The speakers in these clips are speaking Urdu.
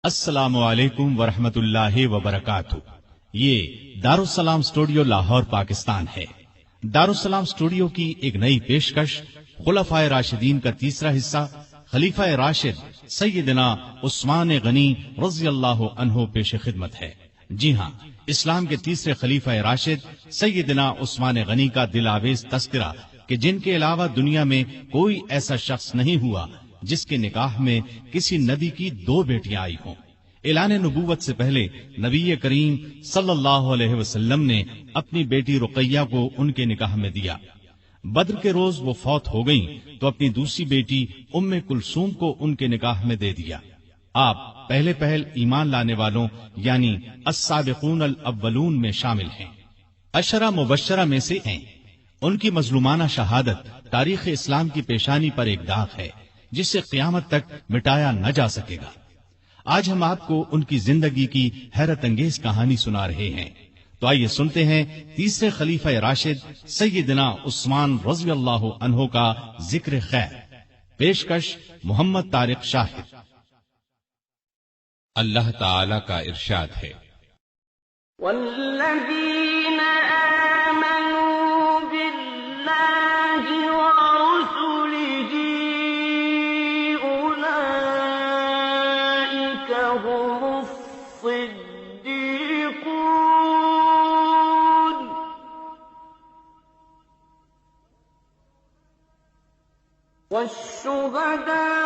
السلام علیکم ورحمۃ اللہ وبرکاتہ۔ یہ دارالسلام اسٹوڈیو لاہور پاکستان ہے۔ دارالسلام اسٹوڈیو کی ایک نئی پیشکش خلفائے راشدین کا تیسرا حصہ خلیفہ راشد سیدنا عثمان غنی رضی اللہ عنہ پیش خدمت ہے۔ جی ہاں، اسلام کے تیسرے خلیفہ راشد سیدنا عثمان غنی کا دل آویز تذکرہ کہ جن کے علاوہ دنیا میں کوئی ایسا شخص نہیں ہوا جس کے نکاح میں کسی نبی کی 2 بیٹیاں آئی ہوں۔ اعلان نبوت سے پہلے نبی کریم صلی اللہ علیہ وسلم نے اپنی بیٹی رقیہ کو ان کے نکاح میں دیا۔ بدر کے روز وہ فوت ہو گئیں تو اپنی دوسری بیٹی ام کلثوم کو ان کے نکاح میں دے دیا۔ آپ پہلے ایمان لانے والوں یعنی السابقون الاولون میں شامل ہیں، عشرہ مبشرہ میں سے ہیں۔ ان کی مظلومانہ شہادت تاریخ اسلام کی پیشانی پر ایک داغ ہے جس سے قیامت تک مٹایا نہ جا سکے گا۔ آج ہم آپ کو ان کی زندگی کی حیرت انگیز کہانی سنا رہے ہیں، تو آئیے سنتے ہیں تیسرے خلیفہ راشد سیدنا عثمان رضی اللہ عنہ کا ذکر خیر۔ پیشکش محمد طارق شاہد۔ اللہ تعالی کا ارشاد ہے، والذین آمنوا باللہ ورسلہ اولئک هم الصدیقون والشہداء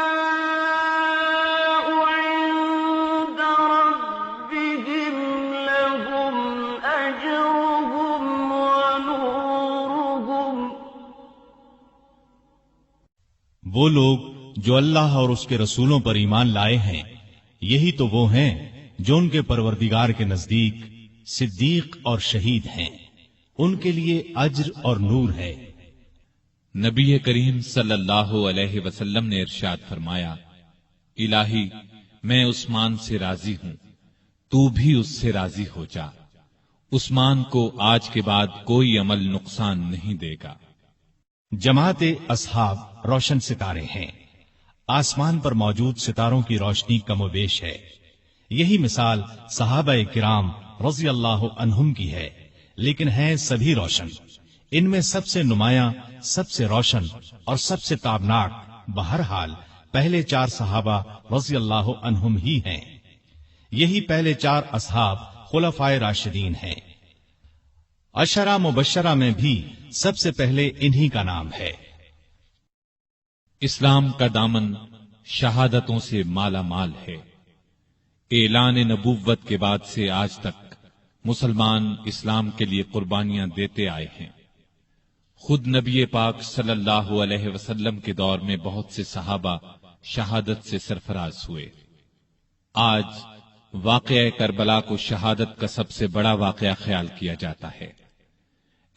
وہ لوگ جو اللہ اور اس کے رسولوں پر ایمان لائے ہیں، یہی تو وہ ہیں جو ان کے پروردگار کے نزدیک صدیق اور شہید ہیں، ان کے لیے اجر اور نور ہے۔ نبی کریم صلی اللہ علیہ وسلم نے ارشاد فرمایا، الہی میں عثمان سے راضی ہوں، تو بھی اس سے راضی ہو جا۔ عثمان کو آج کے بعد کوئی عمل نقصان نہیں دے گا۔ جماعت اصحاب روشن ستارے ہیں، آسمان پر موجود ستاروں کی روشنی کم و بیش ہے۔ یہی مثال صحابہ کرام رضی اللہ عنہم کی ہے، لیکن ہیں سبھی روشن۔ ان میں سب سے نمایاں، سب سے روشن اور سب سے تابناک بہرحال پہلے 4 صحابہ رضی اللہ عنہم ہی ہیں۔ یہی پہلے 4 اصحاب خلفائے راشدین ہیں۔ عشرہ مبشرہ میں بھی سب سے پہلے انہی کا نام ہے۔ اسلام کا دامن شہادتوں سے مالا مال ہے۔ اعلان نبوت کے بعد سے آج تک مسلمان اسلام کے لیے قربانیاں دیتے آئے ہیں۔ خود نبی پاک صلی اللہ علیہ وسلم کے دور میں بہت سے صحابہ شہادت سے سرفراز ہوئے۔ آج واقعہ کربلا کو شہادت کا سب سے بڑا واقعہ خیال کیا جاتا ہے۔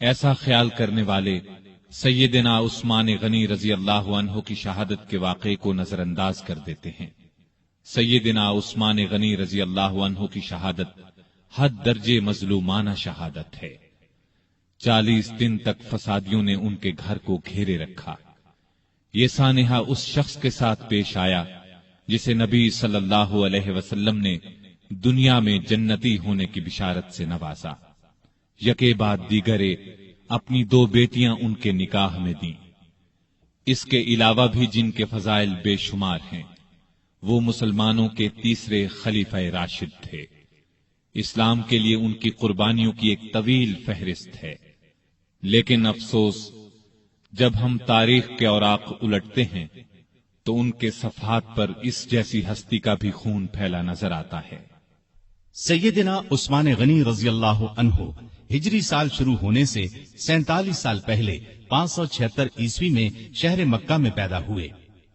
ایسا خیال کرنے والے سیدنا عثمان غنی رضی اللہ عنہ کی شہادت کے واقعے کو نظر انداز کر دیتے ہیں۔ سیدنا عثمان غنی رضی اللہ عنہ کی شہادت حد درجے مظلومانہ شہادت ہے۔ 40 دن تک فسادیوں نے ان کے گھر کو گھیرے رکھا۔ یہ سانحہ اس شخص کے ساتھ پیش آیا جسے نبی صلی اللہ علیہ وسلم نے دنیا میں جنتی ہونے کی بشارت سے نوازا۔ یکے بعد دیگرے اپنی 2 بیٹیاں ان کے نکاح میں دیں۔ اس کے علاوہ بھی جن کے فضائل بے شمار ہیں، وہ مسلمانوں کے تیسرے خلیفہ راشد تھے۔ اسلام کے لیے ان کی قربانیوں کی ایک طویل فہرست ہے، لیکن افسوس جب ہم تاریخ کے اوراق الٹتے ہیں تو ان کے صفحات پر اس جیسی ہستی کا بھی خون پھیلا نظر آتا ہے۔ سیدنا عثمان غنی رضی اللہ عنہ ہجری سال شروع ہونے سے 47 سال پہلے 576 عیسوی میں شہر مکہ میں پیدا ہوئے۔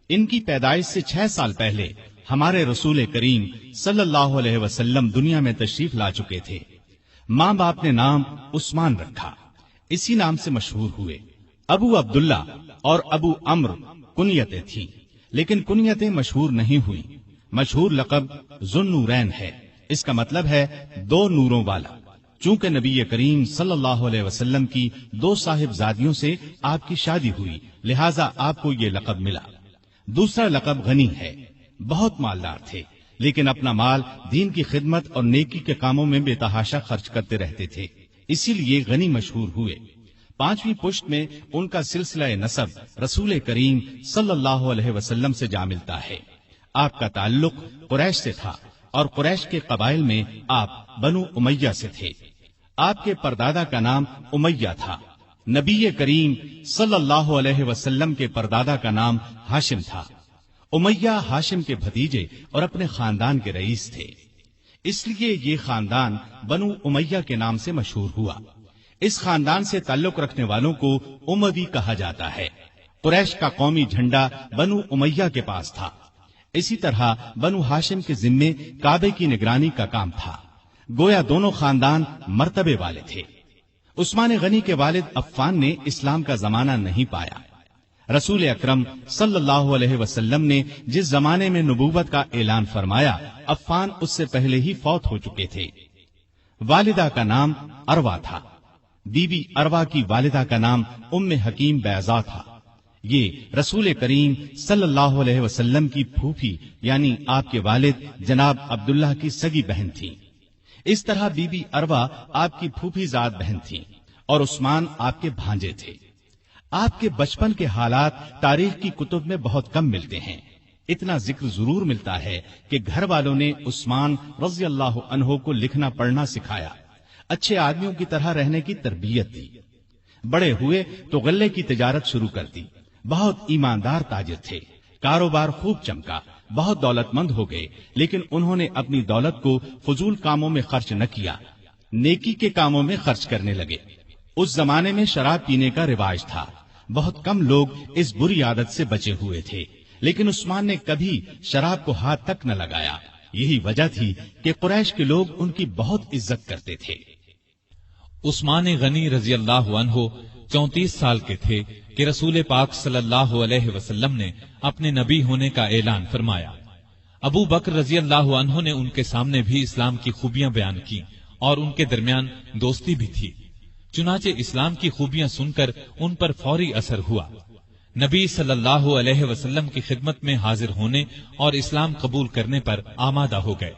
ان کی پیدائش سے 6 سال پہلے ہمارے رسول کریم صلی اللہ علیہ وسلم دنیا میں تشریف لا چکے تھے۔ ماں باپ نے نام عثمان رکھا، اسی نام سے مشہور ہوئے۔ ابو عبداللہ اور ابو عمرو کنیتیں تھیں، لیکن کنیتیں مشہور نہیں ہوئی۔ مشہور لقب ذو النورین ہے، اس کا مطلب ہے 2 نوروں والا۔ چونکہ نبی کریم صلی اللہ علیہ وسلم کی 2 صاحبزادیوں سے آپ کی شادی ہوئی، لہذا آپ کو یہ لقب ملا۔ دوسرا لقب غنی ہے، بہت مالدار تھے، لیکن اپنا مال دین کی خدمت اور نیکی کے کاموں میں بے تحاشا خرچ کرتے رہتے تھے، اسی لیے غنی مشہور ہوئے۔ 5ویں پشت میں ان کا سلسلہ نسب رسول کریم صلی اللہ علیہ وسلم سے جا ملتا ہے۔ آپ کا تعلق قریش سے تھا اور قریش کے قبائل میں آپ بنو امیہ سے تھے۔ آپ کے پردادا کا نام امیہ تھا۔ نبی کریم صلی اللہ علیہ وسلم کے پردادا کا نام ہاشم تھا۔ امیہ ہاشم کے بھتیجے اور اپنے خاندان کے رئیس تھے، اس لیے یہ خاندان بنو امیہ کے نام سے مشہور ہوا۔ اس خاندان سے تعلق رکھنے والوں کو اموی کہا جاتا ہے۔ قریش کا قومی جھنڈا بنو امیہ کے پاس تھا۔ اسی طرح بنو ہاشم کے ذمے کعبے کی نگرانی کا کام تھا۔ گویا دونوں خاندان مرتبے والے تھے۔ عثمان غنی کے والد عفان نے اسلام کا زمانہ نہیں پایا۔ رسول اکرم صلی اللہ علیہ وسلم نے جس زمانے میں نبوت کا اعلان فرمایا، عفان اس سے پہلے ہی فوت ہو چکے تھے۔ والدہ کا نام اروا تھا۔ بی بی اروا کی والدہ کا نام ام حکیم بیضا تھا۔ یہ رسول کریم صلی اللہ علیہ وسلم کی پھوپھی یعنی آپ کے والد جناب عبداللہ کی سگی بہن تھی۔ اس طرح بی بی اروا آپ کی پھوپھی زاد بہن تھی اور عثمان آپ کے بھانجے تھے۔ آپ کے بچپن کے حالات تاریخ کی کتب میں بہت کم ملتے ہیں۔ اتنا ذکر ضرور ملتا ہے کہ گھر والوں نے عثمان رضی اللہ عنہ کو لکھنا پڑھنا سکھایا، اچھے آدمیوں کی طرح رہنے کی تربیت دی۔ بڑے ہوئے تو غلے کی تجارت شروع کر دی۔ بہت ایماندار تاجر تھے، کاروبار خوب چمکا، بہت دولت مند ہو گئے، لیکن انہوں نے اپنی دولت کو فضول کاموں میں خرچ نہ کیا، نیکی کے کاموں میں خرچ کرنے لگے۔ اس زمانے میں شراب پینے کا رواج تھا، بہت کم لوگ اس بری عادت سے بچے ہوئے تھے، لیکن عثمان نے کبھی شراب کو ہاتھ تک نہ لگایا۔ یہی وجہ تھی کہ قریش کے لوگ ان کی بہت عزت کرتے تھے۔ عثمان غنی رضی اللہ عنہ 34 سال کے تھے کہ رسول پاک صلی اللہ علیہ وسلم نے اپنے نبی ہونے کا اعلان فرمایا۔ ابو بکر رضی اللہ عنہ نے ان کے سامنے بھی اسلام کی خوبیاں بیان کی اور ان کے درمیان دوستی بھی تھی۔ چنانچہ اسلام کی خوبیاں سن کر ان پر فوری اثر ہوا۔ نبی صلی اللہ علیہ وسلم کی خدمت میں حاضر ہونے اور اسلام قبول کرنے پر آمادہ ہو گئے۔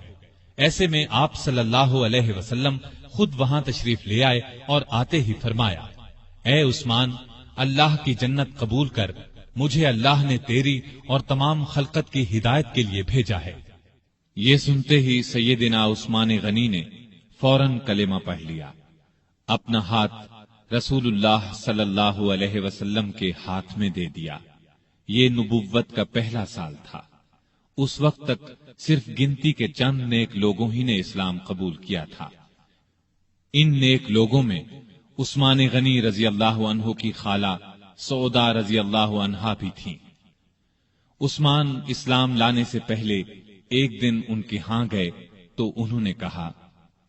ایسے میں آپ صلی اللہ علیہ وسلم خود وہاں تشریف لے آئے اور آتے ہی فرمایا، اے عثمان، اللہ کی جنت قبول کر، مجھے اللہ نے تیری اور تمام خلقت کی ہدایت کے لیے بھیجا ہے۔ یہ سنتے ہی سیدنا عثمان غنی نے فوراً کلمہ پڑھ لیا، اپنا ہاتھ رسول اللہ صلی اللہ علیہ وسلم کے ہاتھ میں دے دیا۔ یہ نبوت کا پہلا سال تھا۔ اس وقت تک صرف گنتی کے چند نیک لوگوں ہی نے اسلام قبول کیا تھا۔ ان نیک لوگوں میں عثمان غنی رضی اللہ عنہ کی خالہ سعودہ رضی اللہ عنہا بھی تھیں۔ عثمان اسلام لانے سے پہلے ایک دن ان کے ہاں گئے تو انہوں نے کہا،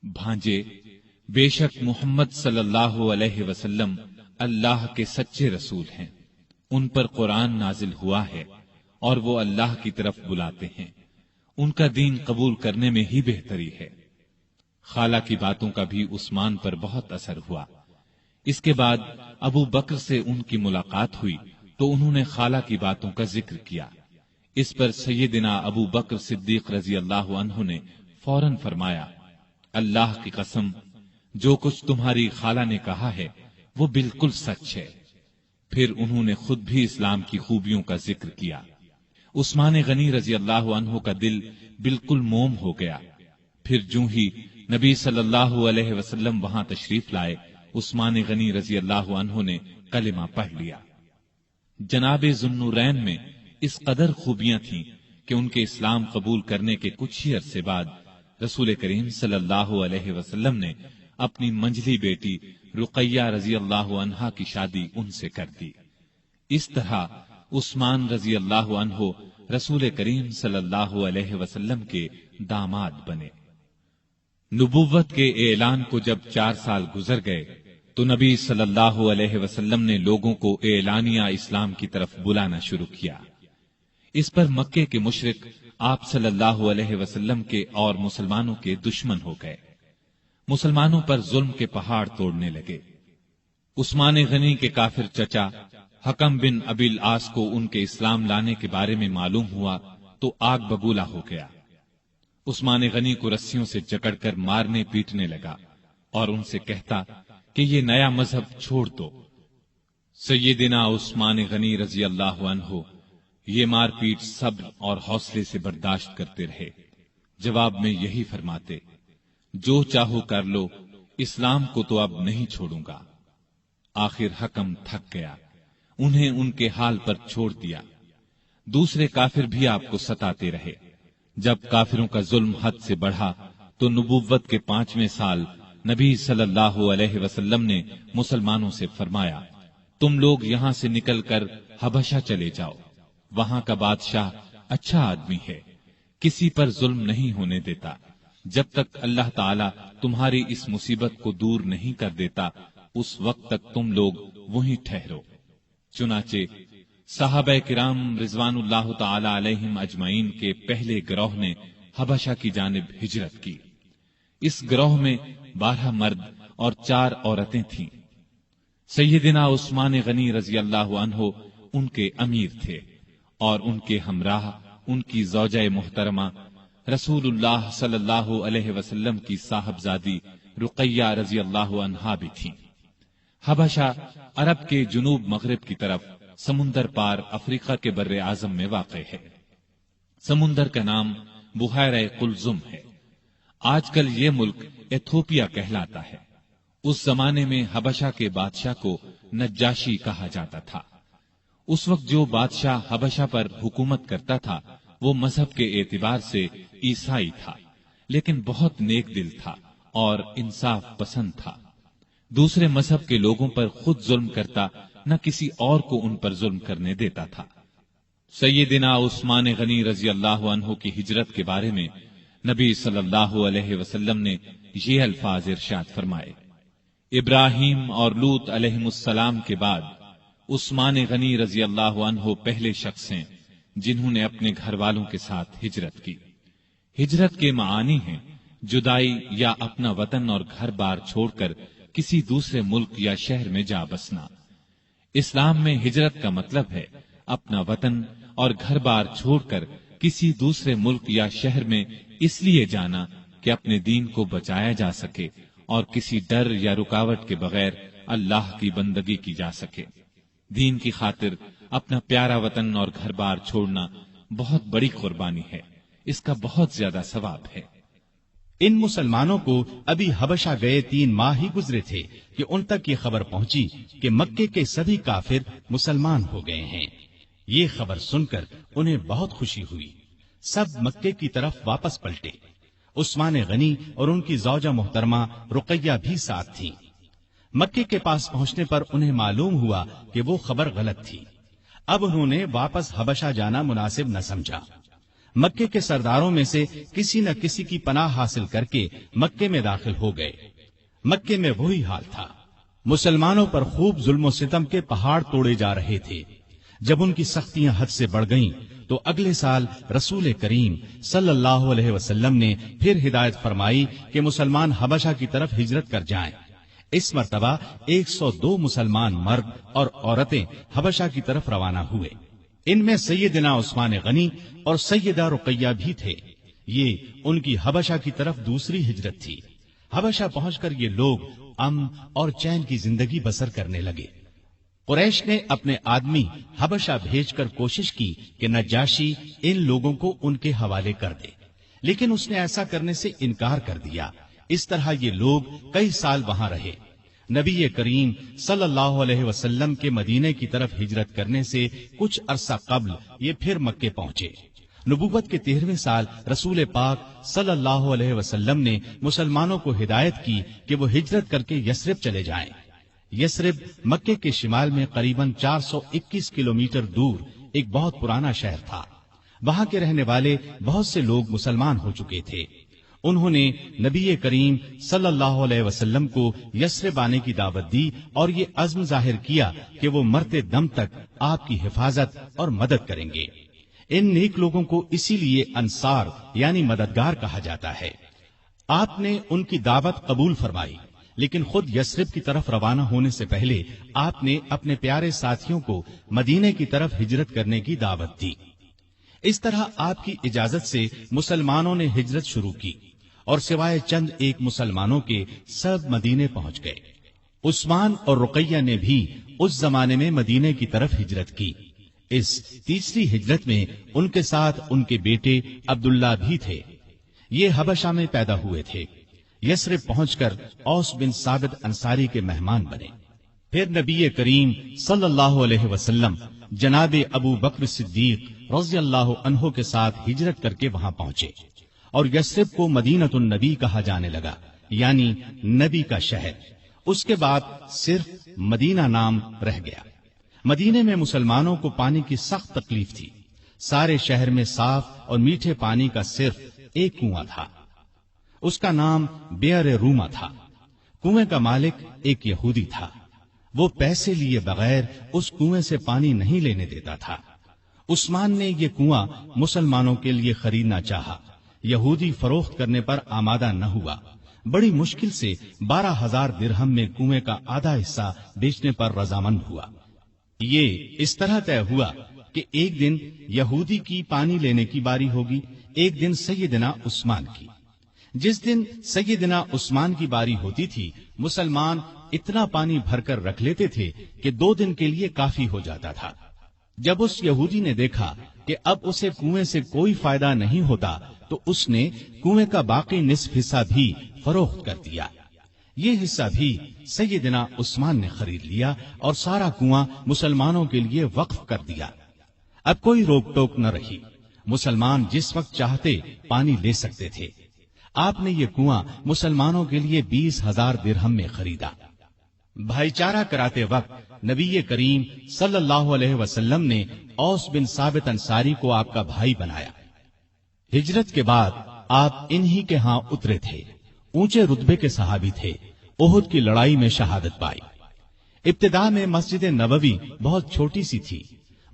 بھانجے، بے شک محمد صلی اللہ علیہ وسلم اللہ کے سچے رسول ہیں، ان پر قرآن نازل ہوا ہے اور وہ اللہ کی طرف بلاتے ہیں، ان کا دین قبول کرنے میں ہی بہتری ہے۔ خالہ کی باتوں کا بھی عثمان پر بہت اثر ہوا۔ اس کے بعد ابو بکر سے ان کی ملاقات ہوئی تو انہوں نے خالہ کی باتوں کا ذکر کیا۔ اس پر سیدنا ابو بکر صدیق رضی اللہ عنہ نے فوراً فرمایا، اللہ کی قسم، جو کچھ تمہاری خالہ نے کہا ہے وہ بالکل سچ ہے۔ پھر انہوں نے خود بھی اسلام کی خوبیوں کا ذکر کیا۔ عثمان غنی رضی اللہ عنہ کا دل بالکل موم ہو گیا۔ پھر جو ہی نبی صلی اللہ علیہ وسلم وہاں تشریف لائے، عثمان غنی رضی اللہ عنہ نے کلمہ پڑھ لیا۔ جناب ذوالنورین میں اس قدر خوبیاں تھیں کہ ان کے اسلام قبول کرنے کے کچھ ہی عرصے بعد رسول کریم صلی اللہ علیہ وسلم نے اپنی منجلی بیٹی رقیہ رضی اللہ عنہا کی شادی ان سے کر دی۔ اس طرح عثمان رضی اللہ عنہ رسول کریم صلی اللہ علیہ وسلم کے داماد بنے۔ نبوت کے اعلان کو جب 4 سال گزر گئے تو نبی صلی اللہ علیہ وسلم نے لوگوں کو اعلانیہ اسلام کی طرف بلانا شروع کیا۔ اس پر مکے کے مشرک آپ صلی اللہ علیہ وسلم کے اور مسلمانوں کے دشمن ہو گئے، مسلمانوں پر ظلم کے پہاڑ توڑنے لگے۔ عثمان غنی کے کافر چچا حکم بن ابی العاص کو ان کے اسلام لانے کے بارے میں معلوم ہوا تو آگ ببولا ہو گیا۔ عثمان غنی کو رسیوں سے جکڑ کر مارنے پیٹنے لگا اور ان سے کہتا کہ یہ نیا مذہب چھوڑ دو۔ سیدنا عثمان غنی رضی اللہ عنہ یہ مار پیٹ صبر اور حوصلے سے برداشت کرتے رہے، جواب میں یہی فرماتے، جو چاہو کر لو، اسلام کو تو اب نہیں چھوڑوں گا۔ آخر حکم تھک گیا، انہیں ان کے حال پر چھوڑ دیا۔ دوسرے کافر بھی آپ کو ستاتے رہے۔ جب کافروں کا ظلم حد سے بڑھا تو نبوت کے 5ویں سال نبی صلی اللہ علیہ وسلم نے مسلمانوں سے فرمایا، تم لوگ یہاں سے نکل کر حبشہ چلے جاؤ، وہاں کا بادشاہ اچھا آدمی ہے، کسی پر ظلم نہیں ہونے دیتا، جب تک اللہ تعالی تمہاری اس مصیبت کو دور نہیں کر دیتا اس وقت تک تم لوگ وہیں ٹھہرو۔ چنانچہ صحابہ کرام رضوان اللہ تعالی علیہم اجمعین کے پہلے گروہ نے حبشہ کی جانب ہجرت کی۔ اس گروہ میں 12 مرد اور 4 عورتیں تھیں۔ سیدنا عثمان غنی رضی اللہ عنہ ان کے امیر تھے اور ان کے ہمراہ ان کی زوجہ محترمہ رسول اللہ صلی اللہ علیہ وسلم کی صاحبزادی رقیہ رضی اللہ عنہا بھی تھیں۔ حبشہ عرب کے جنوب مغرب کی طرف سمندر پار افریقہ کے بر اعظم میں واقع ہے۔ سمندر کا نام بحیرہ قلزم ہے۔ آج کل یہ ملک ایتھوپیا کہلاتا ہے۔ اس زمانے میں حبشہ کے بادشاہ کو نجاشی کہا جاتا تھا۔ اس وقت جو بادشاہ حبشہ پر حکومت کرتا تھا وہ مذہب کے اعتبار سے عیسائی تھا، لیکن بہت نیک دل تھا اور انصاف پسند تھا۔ دوسرے مذہب کے لوگوں پر خود ظلم کرتا، نہ کسی اور کو ان پر ظلم کرنے دیتا تھا۔ سیدنا عثمان غنی رضی اللہ عنہ کی ہجرت کے بارے میں نبی صلی اللہ علیہ وسلم نے یہ الفاظ ارشاد فرمائے، ابراہیم اور لوط علیہم السلام کے بعد عثمان غنی رضی اللہ عنہ پہلے شخص ہیں جنہوں نے اپنے گھر والوں کے ساتھ ہجرت کی۔ ہجرت کے معانی ہیں جدائی یا اپنا وطن اور گھر بار چھوڑ کر کسی دوسرے ملک یا شہر میں جا بسنا۔ اسلام میں ہجرت کا مطلب ہے اپنا وطن اور گھر بار چھوڑ کر کسی دوسرے ملک یا شہر میں اس لیے جانا کہ اپنے دین کو بچایا جا سکے اور کسی ڈر یا رکاوٹ کے بغیر اللہ کی بندگی کی جا سکے۔ دین کی خاطر اپنا پیارا وطن اور گھر بار چھوڑنا بہت بڑی قربانی ہے، اس کا بہت زیادہ ثواب ہے۔ ان مسلمانوں کو ابھی حبشہ گئے 3 ماہ ہی گزرے تھے کہ ان تک یہ خبر پہنچی کہ مکے کے سبھی کافر مسلمان ہو گئے ہیں۔ یہ خبر سن کر انہیں بہت خوشی ہوئی، سب مکے کی طرف واپس پلٹے۔ عثمان غنی اور ان کی زوجہ محترمہ رقیہ بھی ساتھ تھیں۔ مکے کے پاس پہنچنے پر انہیں معلوم ہوا کہ وہ خبر غلط تھی۔ اب انہوں نے واپس حبشہ جانا مناسب نہ سمجھا۔ مکے کے سرداروں میں سے کسی نہ کسی کی پناہ حاصل کر کے مکے میں داخل ہو گئے۔ مکے میں وہی حال تھا، مسلمانوں پر خوب ظلم و ستم کے پہاڑ توڑے جا رہے تھے۔ جب ان کی سختیاں حد سے بڑھ گئیں تو اگلے سال رسول کریم صلی اللہ علیہ وسلم نے پھر ہدایت فرمائی کہ مسلمان حبشہ کی طرف ہجرت کر جائیں۔ اس مرتبہ 102 مسلمان مرد اور عورتیں حبشہ کی طرف روانہ ہوئے۔ ان میں سیدنا عثمان غنی اور سیدہ رقیہ بھی تھے۔ یہ ان کی حبشہ کی طرف دوسری ہجرت تھی۔ حبشہ پہنچ کر یہ لوگ امن اور چین کی زندگی بسر کرنے لگے۔ قریش نے اپنے آدمی حبشہ بھیج کر کوشش کی کہ نجاشی ان لوگوں کو ان کے حوالے کر دے، لیکن اس نے ایسا کرنے سے انکار کر دیا۔ اس طرح یہ لوگ کئی سال وہاں رہے۔ نبی کریم صلی اللہ علیہ وسلم کے مدینے کی طرف ہجرت کرنے سے کچھ عرصہ قبل یہ پھر مکے پہنچے۔ نبوت کے 13ویں سال رسول پاک صلی اللہ علیہ وسلم نے مسلمانوں کو ہدایت کی کہ وہ ہجرت کر کے یثرب چلے جائیں۔ یثرب مکے کے شمال میں قریباً 421 کلومیٹر دور ایک بہت پرانا شہر تھا۔ وہاں کے رہنے والے بہت سے لوگ مسلمان ہو چکے تھے۔ انہوں نے نبی کریم صلی اللہ علیہ وسلم کو یثرب آنے کی دعوت دی اور یہ عزم ظاہر کیا کہ وہ مرتے دم تک آپ کی حفاظت اور مدد کریں گے۔ ان نیک لوگوں کو اسی لیے انصار یعنی مددگار کہا جاتا ہے۔ آپ نے ان کی دعوت قبول فرمائی، لیکن خود یثرب کی طرف روانہ ہونے سے پہلے آپ نے اپنے پیارے ساتھیوں کو مدینے کی طرف ہجرت کرنے کی دعوت دی۔ اس طرح آپ کی اجازت سے مسلمانوں نے ہجرت شروع کی اور سوائے چند ایک مسلمانوں کے سب مدینے پہنچ گئے۔ عثمان اور رقیہ نے بھی اس زمانے میں مدینے کی طرف ہجرت کی۔ اس تیسری ہجرت میں ان کے ساتھ ان کے بیٹے عبداللہ بھی تھے۔ یہ حبشہ میں پیدا ہوئے تھے۔ یثرب پہنچ کر اوس بن ثابت انصاری کے مہمان بنے۔ پھر نبی کریم صلی اللہ علیہ وسلم جناب ابو بکر صدیق رضی اللہ عنہ کے ساتھ ہجرت کر کے وہاں پہنچے اور یثرب کو مدینۃ النبی کہا جانے لگا، یعنی نبی کا شہر۔ اس کے بعد صرف مدینہ نام رہ گیا۔ مدینے میں مسلمانوں کو پانی کی سخت تکلیف تھی۔ سارے شہر میں صاف اور میٹھے پانی کا صرف ایک کنواں تھا، اس کا نام بئر روما تھا۔ کنویں کا مالک ایک یہودی تھا۔ وہ پیسے لیے بغیر اس کنویں سے پانی نہیں لینے دیتا تھا۔ عثمان نے یہ کنواں مسلمانوں کے لیے خریدنا چاہا۔ یہودی فروخت کرنے پر آمادہ نہ ہوا۔ بڑی مشکل سے 12,000 درہم میں کنویں کا آدھا حصہ بیچنے پر رضامند ہوا۔ یہ اس طرح طے ہوا کہ ایک دن یہودی کی پانی لینے کی باری ہوگی، ایک دن سیدنا عثمان کی۔ جس دن سیدنا عثمان کی باری ہوتی تھی، مسلمان اتنا پانی بھر کر رکھ لیتے تھے کہ 2 دن کے لیے کافی ہو جاتا تھا۔ جب اس یہودی نے دیکھا کہ اب اسے کنویں سے کوئی فائدہ نہیں ہوتا تو اس نے کنویں کا باقی نصف حصہ بھی فروخت کر دیا۔ یہ حصہ بھی سیدنا عثمان نے خرید لیا اور سارا کنواں مسلمانوں کے لیے وقف کر دیا۔ اب کوئی روک ٹوک نہ رہی، مسلمان جس وقت چاہتے پانی لے سکتے تھے۔ آپ نے یہ کنواں مسلمانوں کے لیے 20,000 درہم میں خریدا۔ بھائی چارہ کراتے وقت نبی کریم صلی اللہ علیہ وسلم نے اوس بن ثابت انصاری کو آپ کا بھائی بنایا۔ ہجرت کے بعد آپ انہی کے ہاں اترے تھے۔ اونچے رتبے کے صحابی تھے۔ احد کی لڑائی میں شہادت پائی۔ ابتدا میں مسجد نبوی بہت چھوٹی سی تھی۔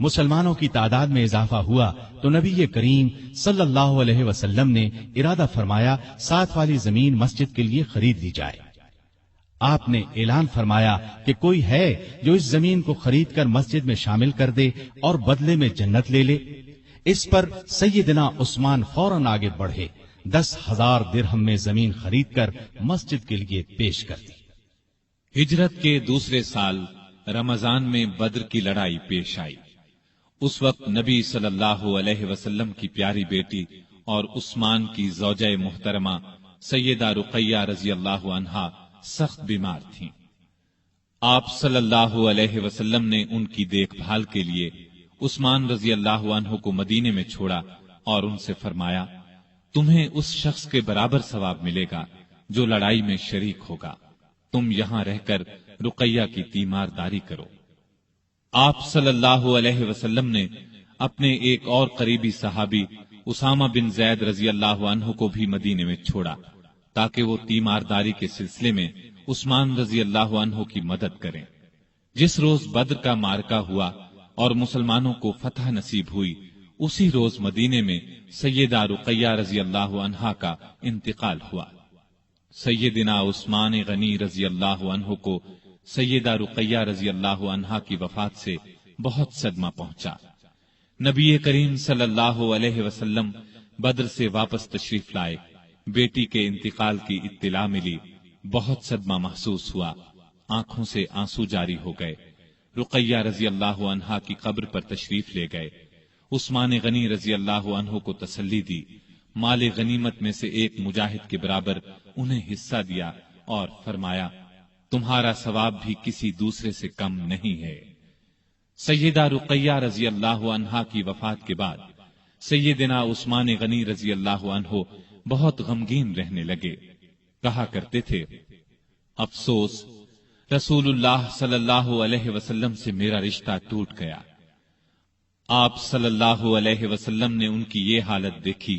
مسلمانوں کی تعداد میں اضافہ ہوا تو نبی کریم صلی اللہ علیہ وسلم نے ارادہ فرمایا ساتھ والی زمین مسجد کے لیے خرید لی جائے۔ آپ نے اعلان فرمایا کہ کوئی ہے جو اس زمین کو خرید کر مسجد میں شامل کر دے اور بدلے میں جنت لے لے۔ اس پر سیدنا عثمان فوراً آگے بڑھے، 10,000 درہم میں زمین خرید کر مسجد کے لیے پیش کر دی۔ ہجرت کے دوسرے سال رمضان میں بدر کی لڑائی پیش آئی۔ اس وقت نبی صلی اللہ علیہ وسلم کی پیاری بیٹی اور عثمان کی زوجہ محترمہ سیدہ رقیہ رضی اللہ عنہا سخت بیمار تھیں۔ آپ صلی اللہ علیہ وسلم نے ان کی دیکھ بھال کے لیے عثمان رضی اللہ عنہ کو مدینے میں چھوڑا اور ان سے فرمایا، تمہیں اس شخص کے برابر ثواب ملے گا جو لڑائی میں شریک ہوگا۔ تم یہاں رہ کر رقیہ کی تیمارداری کرو۔ آپ صلی اللہ علیہ وسلم نے اپنے ایک اور قریبی صحابی اسامہ بن زید رضی اللہ عنہ کو بھی مدینے میں چھوڑا تاکہ وہ تیمارداری کے سلسلے میں عثمان رضی اللہ عنہ کی مدد کریں۔ جس روز بدر کا معرکہ ہوا اور مسلمانوں کو فتح نصیب ہوئی، اسی روز مدینے میں سیدہ رقیہ رضی اللہ عنہا کا انتقال ہوا۔ سیدنا عثمان غنی رضی اللہ عنہ کو سیدہ رقیہ رضی اللہ عنہا کی وفات سے بہت صدمہ پہنچا۔ نبی کریم صلی اللہ علیہ وسلم بدر سے واپس تشریف لائے۔ بیٹی کے انتقال کی اطلاع ملی، بہت صدمہ محسوس ہوا، آنکھوں سے آنسو جاری ہو گئے۔ رقیہ رضی اللہ عنہا کی قبر پر تشریف لے گئے۔ عثمان غنی رضی اللہ عنہ کو تسلی دی، مال غنیمت میں سے ایک مجاہد کے برابر انہیں حصہ دیا اور فرمایا، تمہارا ثواب بھی کسی دوسرے سے کم نہیں ہے۔ سیدہ رقیہ رضی اللہ عنہا کی وفات کے بعد سیدنا عثمان غنی رضی اللہ عنہ بہت غمگین رہنے لگے۔ کہا کرتے تھے، افسوس، رسول اللہ صلی اللہ علیہ وسلم سے میرا رشتہ ٹوٹ گیا۔ آپ صلی اللہ علیہ وسلم نے ان کی یہ حالت دیکھی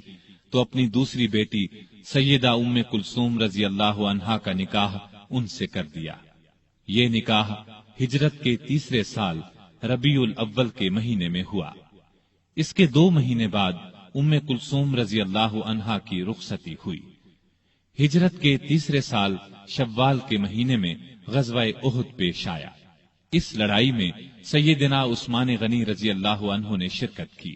تو اپنی دوسری بیٹی سیدہ ام کلثوم رضی اللہ عنہا کا نکاح ان سے کر دیا۔ یہ نکاح ہجرت کے تیسرے سال ربیع الاول کے مہینے میں ہوا۔ اس کے 2 مہینے بعد ام کلثوم رضی اللہ عنہا کی رخصتی ہوئی۔ ہجرت کے تیسرے سال شوال کے مہینے میں غزوہ احد پیش آیا۔ اس لڑائی میں سیدنا عثمان غنی رضی اللہ عنہ نے شرکت کی۔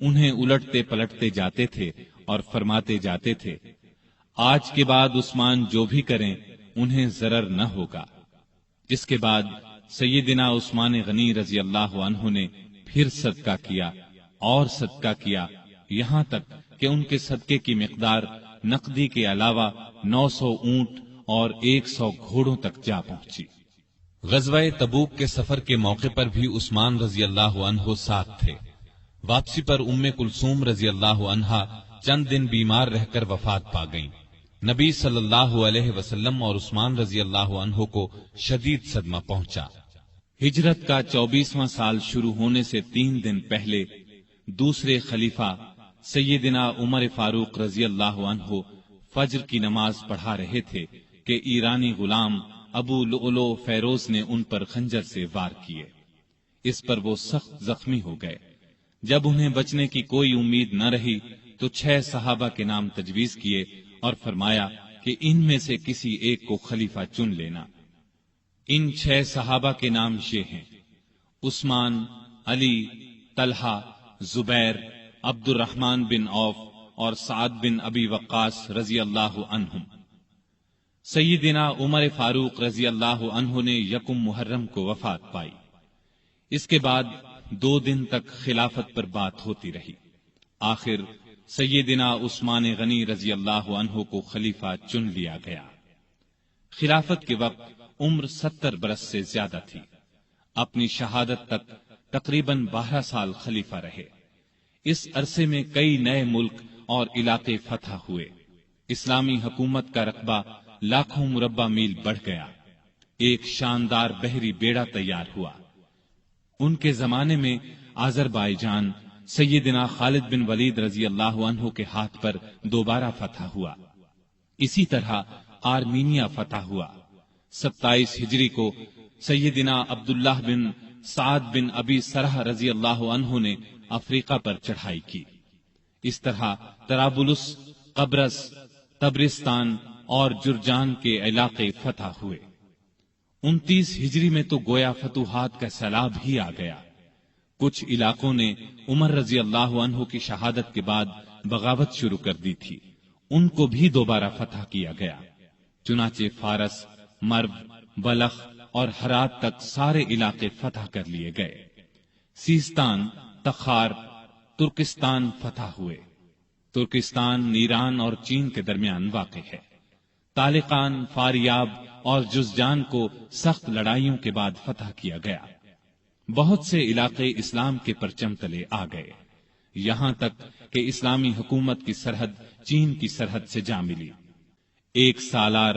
انہیں الٹتے پلٹتے جاتے تھے اور فرماتے جاتے تھے، آج کے بعد عثمان جو بھی کریں انہیں ضرر نہ ہوگا۔ اس کے بعد سیدنا عثمان غنی رضی اللہ عنہ نے پھر صدقہ کیا اور صدقہ کیا، یہاں تک کہ ان کے صدقے کی مقدار نقدی کے علاوہ 900 اونٹ اور 100 گھوڑوں تک جا پہنچی۔ غزوہ تبوک کے سفر کے موقع پر بھی عثمان رضی اللہ عنہ ساتھ تھے۔ واپسی پر ام کلثوم رضی اللہ عنہا چند دن بیمار رہ کر وفات پا گئیں۔ نبی صلی اللہ علیہ وسلم اور عثمان رضی اللہ عنہ کو شدید صدمہ پہنچا۔ ہجرت کا 24واں سال شروع ہونے سے 3 دن پہلے دوسرے خلیفہ سیدنا عمر فاروق رضی اللہ عنہ فجر کی نماز پڑھا رہے تھے کہ ایرانی غلام ابو لؤلؤ فیروز نے ان پر خنجر سے وار کیے۔ اس پر وہ سخت زخمی ہو گئے۔ جب انہیں بچنے کی کوئی امید نہ رہی تو 6 صحابہ کے نام تجویز کیے اور فرمایا کہ ان میں سے کسی ایک کو خلیفہ چن لینا۔ ان 6 صحابہ کے نام یہ ہیں: عثمان، علی، طلحہ، زبیر، عبد الرحمن بن عوف اور سعد بن ابی وقاص رضی اللہ عنہم۔ سیدنا عمر فاروق رضی اللہ عنہ نے 1 محرم کو وفات پائی۔ اس کے بعد 2 دن تک خلافت پر بات ہوتی رہی۔ آخر سیدنا عثمان غنی رضی اللہ عنہ کو خلیفہ چن لیا گیا۔ خلافت کے وقت عمر 70 برس سے زیادہ تھی۔ اپنی شہادت تک تقریباً 12 سال خلیفہ رہے۔ اس عرصے میں کئی نئے ملک اور علاقے فتح ہوئے۔ اسلامی حکومت کا رقبہ لاکھوں مربع میل بڑھ گیا۔ ایک شاندار بحری بیڑا تیار ہوا۔ ان کے زمانے میں آذربائیجان سیدنا خالد بن ولید رضی اللہ عنہ کے ہاتھ پر دوبارہ فتح ہوا۔ اسی طرح آرمینیا فتح ہوا۔ 27 ہجری کو سیدنا عبداللہ بن سعد بن ابی سرح رضی اللہ عنہ نے افریقہ پر چڑھائی کی۔ اس طرح طرابلس، قبرص، تبرستان اور جرجان کے علاقے فتح ہوئے۔ 29 ہجری میں تو گویا فتوحات کا سیلاب ہی آ گیا۔ کچھ علاقوں نے عمر رضی اللہ عنہ کی شہادت کے بعد بغاوت شروع کر دی تھی، ان کو بھی دوبارہ فتح کیا گیا۔ چنانچہ فارس، مرو، بلخ اور ہرات تک سارے علاقے فتح کر لیے گئے۔ سیستان، تخار، ترکستان فتح ہوئے۔ ترکستان ایران اور چین کے درمیان واقع ہے۔ طالقان، فاریاب اور جزجان کو سخت لڑائیوں کے بعد فتح کیا گیا۔ بہت سے علاقے اسلام کے پرچم تلے آ گئے، یہاں تک کہ اسلامی حکومت کی سرحد چین کی سرحد سے جا ملی۔ ایک سالار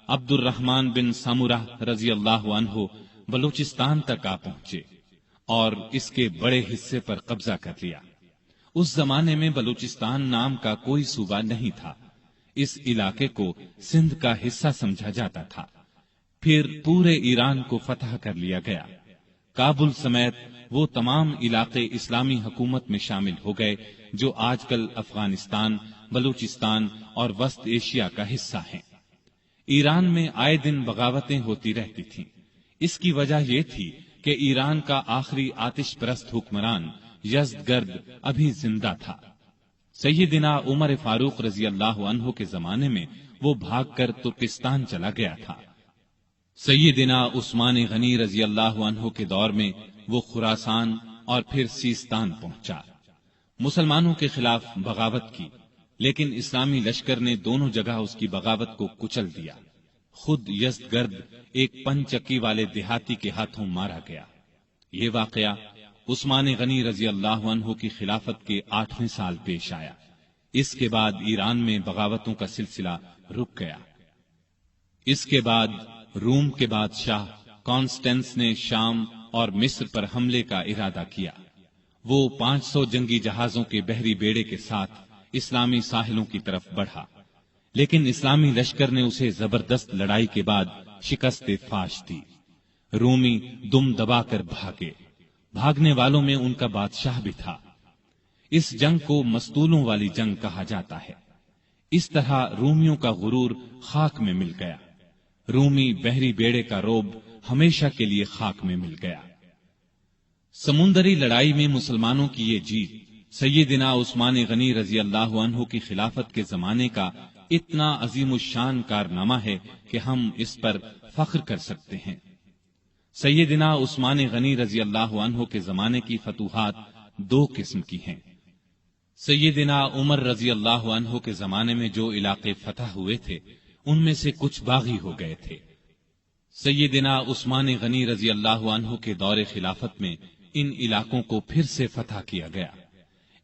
عبد الرحمن بن سمرہ رضی اللہ عنہ بلوچستان تک آ پہنچے اور اس کے بڑے حصے پر قبضہ کر لیا۔ اس زمانے میں بلوچستان نام کا کوئی صوبہ نہیں تھا۔ اس علاقے کو سندھ کا حصہ سمجھا جاتا تھا۔ پھر پورے ایران کو فتح کر لیا گیا۔ کابل سمیت وہ تمام علاقے اسلامی حکومت میں شامل ہو گئے جو آج کل افغانستان، بلوچستان اور وسط ایشیا کا حصہ ہیں۔ ایران میں آئے دن بغاوتیں ہوتی رہتی تھیں۔ اس کی وجہ یہ تھی کہ ایران کا آخری آتش پرست حکمران یزدگرد ابھی زندہ تھا۔ سیدنا عمر فاروق رضی اللہ عنہ کے زمانے میں وہ بھاگ کر ترکستان چلا گیا تھا۔ سیدنا عثمان غنی رضی اللہ عنہ کے دور میں وہ خراسان اور پھر سیستان پہنچا۔ مسلمانوں کے خلاف بغاوت کی، لیکن اسلامی لشکر نے دونوں جگہ اس کی بغاوت کو کچل دیا۔ خود یزدگرد ایک پن چکی والے دیہاتی کے ہاتھوں مارا گیا۔ یہ واقعہ عثمان غنی رضی اللہ عنہ کی خلافت کے 8ویں سال پیش آیا۔ اس کے بعد ایران میں بغاوتوں کا سلسلہ رک گیا۔ اس کے بعد روم کے بادشاہ کانسٹینس نے شام اور مصر پر حملے کا ارادہ کیا۔ وہ 500 جنگی جہازوں کے بحری بیڑے کے ساتھ اسلامی ساحلوں کی طرف بڑھا، لیکن اسلامی لشکر نے اسے زبردست لڑائی کے بعد شکست فاش دی۔ رومی دم دبا کر بھاگے۔ بھاگنے والوں میں ان کا بادشاہ بھی تھا۔ اس جنگ کو مستولوں والی جنگ کہا جاتا ہے۔ اس طرح رومیوں کا غرور خاک میں مل گیا۔ رومی بحری بیڑے کا روب ہمیشہ کے لیے خاک میں مل گیا۔ سمندری لڑائی میں مسلمانوں کی یہ جیت سیدنا عثمان غنی رضی اللہ عنہ کی خلافت کے زمانے کا اتنا عظیم الشان کارنامہ ہے کہ ہم اس پر فخر کر سکتے ہیں۔ سیدنا عثمان غنی رضی اللہ عنہ کے زمانے کی فتوحات دو قسم کی ہیں۔ سیدنا عمر رضی اللہ عنہ کے زمانے میں جو علاقے فتح ہوئے تھے ان میں سے کچھ باغی ہو گئے تھے۔ سیدنا عثمان غنی رضی اللہ عنہ کے دور خلافت میں ان علاقوں کو پھر سے فتح کیا گیا۔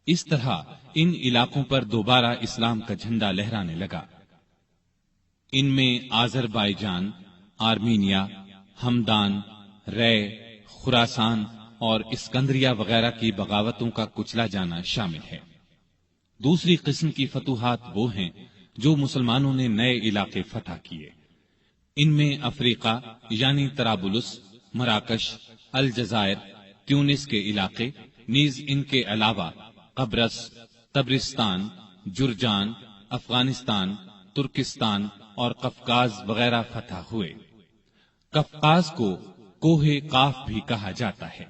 اس طرح ان علاقوں پر دوبارہ اسلام کا جھنڈا لہرانے لگا۔ ان میں آذربائیجان، آرمینیا، ہمدان، رے، خراسان اور اسکندریہ وغیرہ کی بغاوتوں کا کچلا جانا شامل ہے۔ دوسری قسم کی فتوحات وہ ہیں جو مسلمانوں نے نئے علاقے فتح کیے۔ ان میں افریقہ یعنی طرابلس، مراکش، الجزائر، تیونس کے علاقے، نیز ان کے علاوہ قبرص، طبرستان، جرجان، افغانستان، ترکستان اور قفقاز وغیرہ فتح ہوئے۔ قفقاز کو کوہ قاف بھی کہا جاتا ہے۔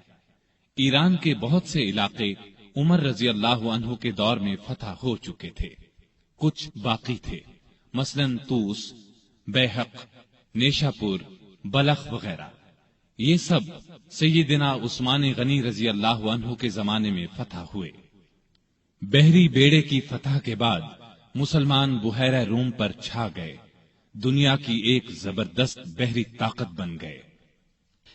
ایران کے بہت سے علاقے عمر رضی اللہ عنہ کے دور میں فتح ہو چکے تھے، کچھ باقی تھے، مثلا طوس، بیحق، نیشاپور، بلخ وغیرہ۔ یہ سب سیدنا عثمان غنی رضی اللہ عنہ کے زمانے میں فتح ہوئے۔ بحری بیڑے کی فتح کے بعد مسلمان بحیرہ روم پر چھا گئے، دنیا کی ایک زبردست بحری طاقت بن گئے۔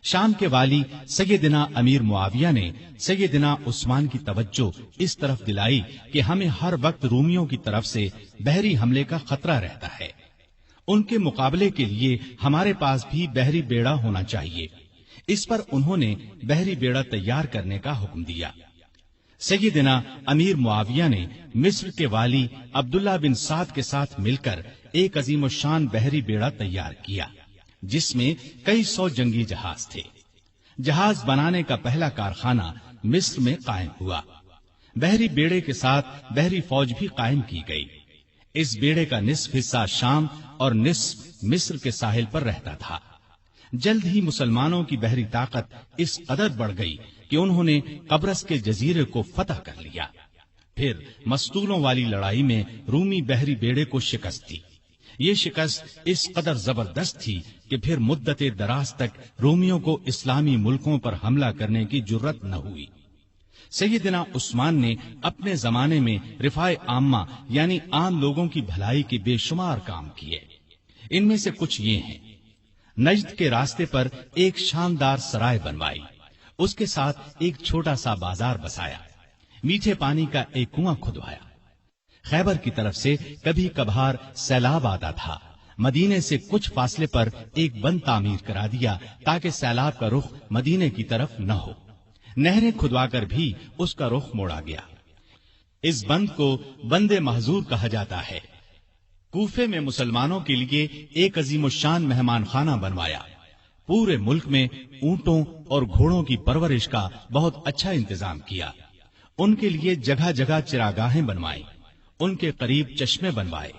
شام کے والی سیدنا امیر معاویہ نے سیدنا عثمان کی توجہ اس طرف دلائی کہ ہمیں ہر وقت رومیوں کی طرف سے بحری حملے کا خطرہ رہتا ہے، ان کے مقابلے کے لیے ہمارے پاس بھی بحری بیڑا ہونا چاہیے۔ اس پر انہوں نے بحری بیڑا تیار کرنے کا حکم دیا۔ سیدنا امیر معاویہ نے مصر کے والی عبداللہ بن سعد کے ساتھ مل کر ایک عظیم الشان بحری بیڑا تیار کیا، جس میں کئی 100 جنگی جہاز تھے۔ جہاز بنانے کا پہلا کارخانہ مصر میں قائم ہوا۔ بحری بیڑے کے ساتھ بحری فوج بھی قائم کی گئی۔ اس بیڑے کا نصف حصہ شام اور نصف مصر کے ساحل پر رہتا تھا۔ جلد ہی مسلمانوں کی بحری طاقت اس قدر بڑھ گئی کہ انہوں نے قبرص کے جزیرے کو فتح کر لیا۔ پھر مستولوں والی لڑائی میں رومی بحری بیڑے کو شکست دی۔ یہ شکست اس قدر زبردست تھی کہ پھر مدت دراز تک رومیوں کو اسلامی ملکوں پر حملہ کرنے کی جرت نہ ہوئی۔ سیدنا عثمان نے اپنے زمانے میں رفاع عامہ یعنی عام لوگوں کی بھلائی کے بے شمار کام کیے۔ ان میں سے کچھ یہ ہیں: نجد کے راستے پر ایک شاندار سرائے بنوائی، اس کے ساتھ ایک چھوٹا سا بازار بسایا، میٹھے پانی کا ایک کنواں کھدوایا۔ خیبر کی طرف سے کبھی کبھار سیلاب آتا تھا، مدینے سے کچھ فاصلے پر ایک بند تعمیر کرا دیا تاکہ سیلاب کا رخ مدینے کی طرف نہ ہو۔ نہریں کھدوا کر بھی اس کا رخ موڑا گیا۔ اس بند کو بند محظور کہا جاتا ہے۔ کوفے میں مسلمانوں کے لیے ایک عظیم الشان مہمان خانہ بنوایا۔ پورے ملک میں اونٹوں اور گھوڑوں کی پرورش کا بہت اچھا انتظام کیا۔ ان کے لیے جگہ جگہ چراگاہیں بنوائیں، ان کے قریب چشمے بنوائے۔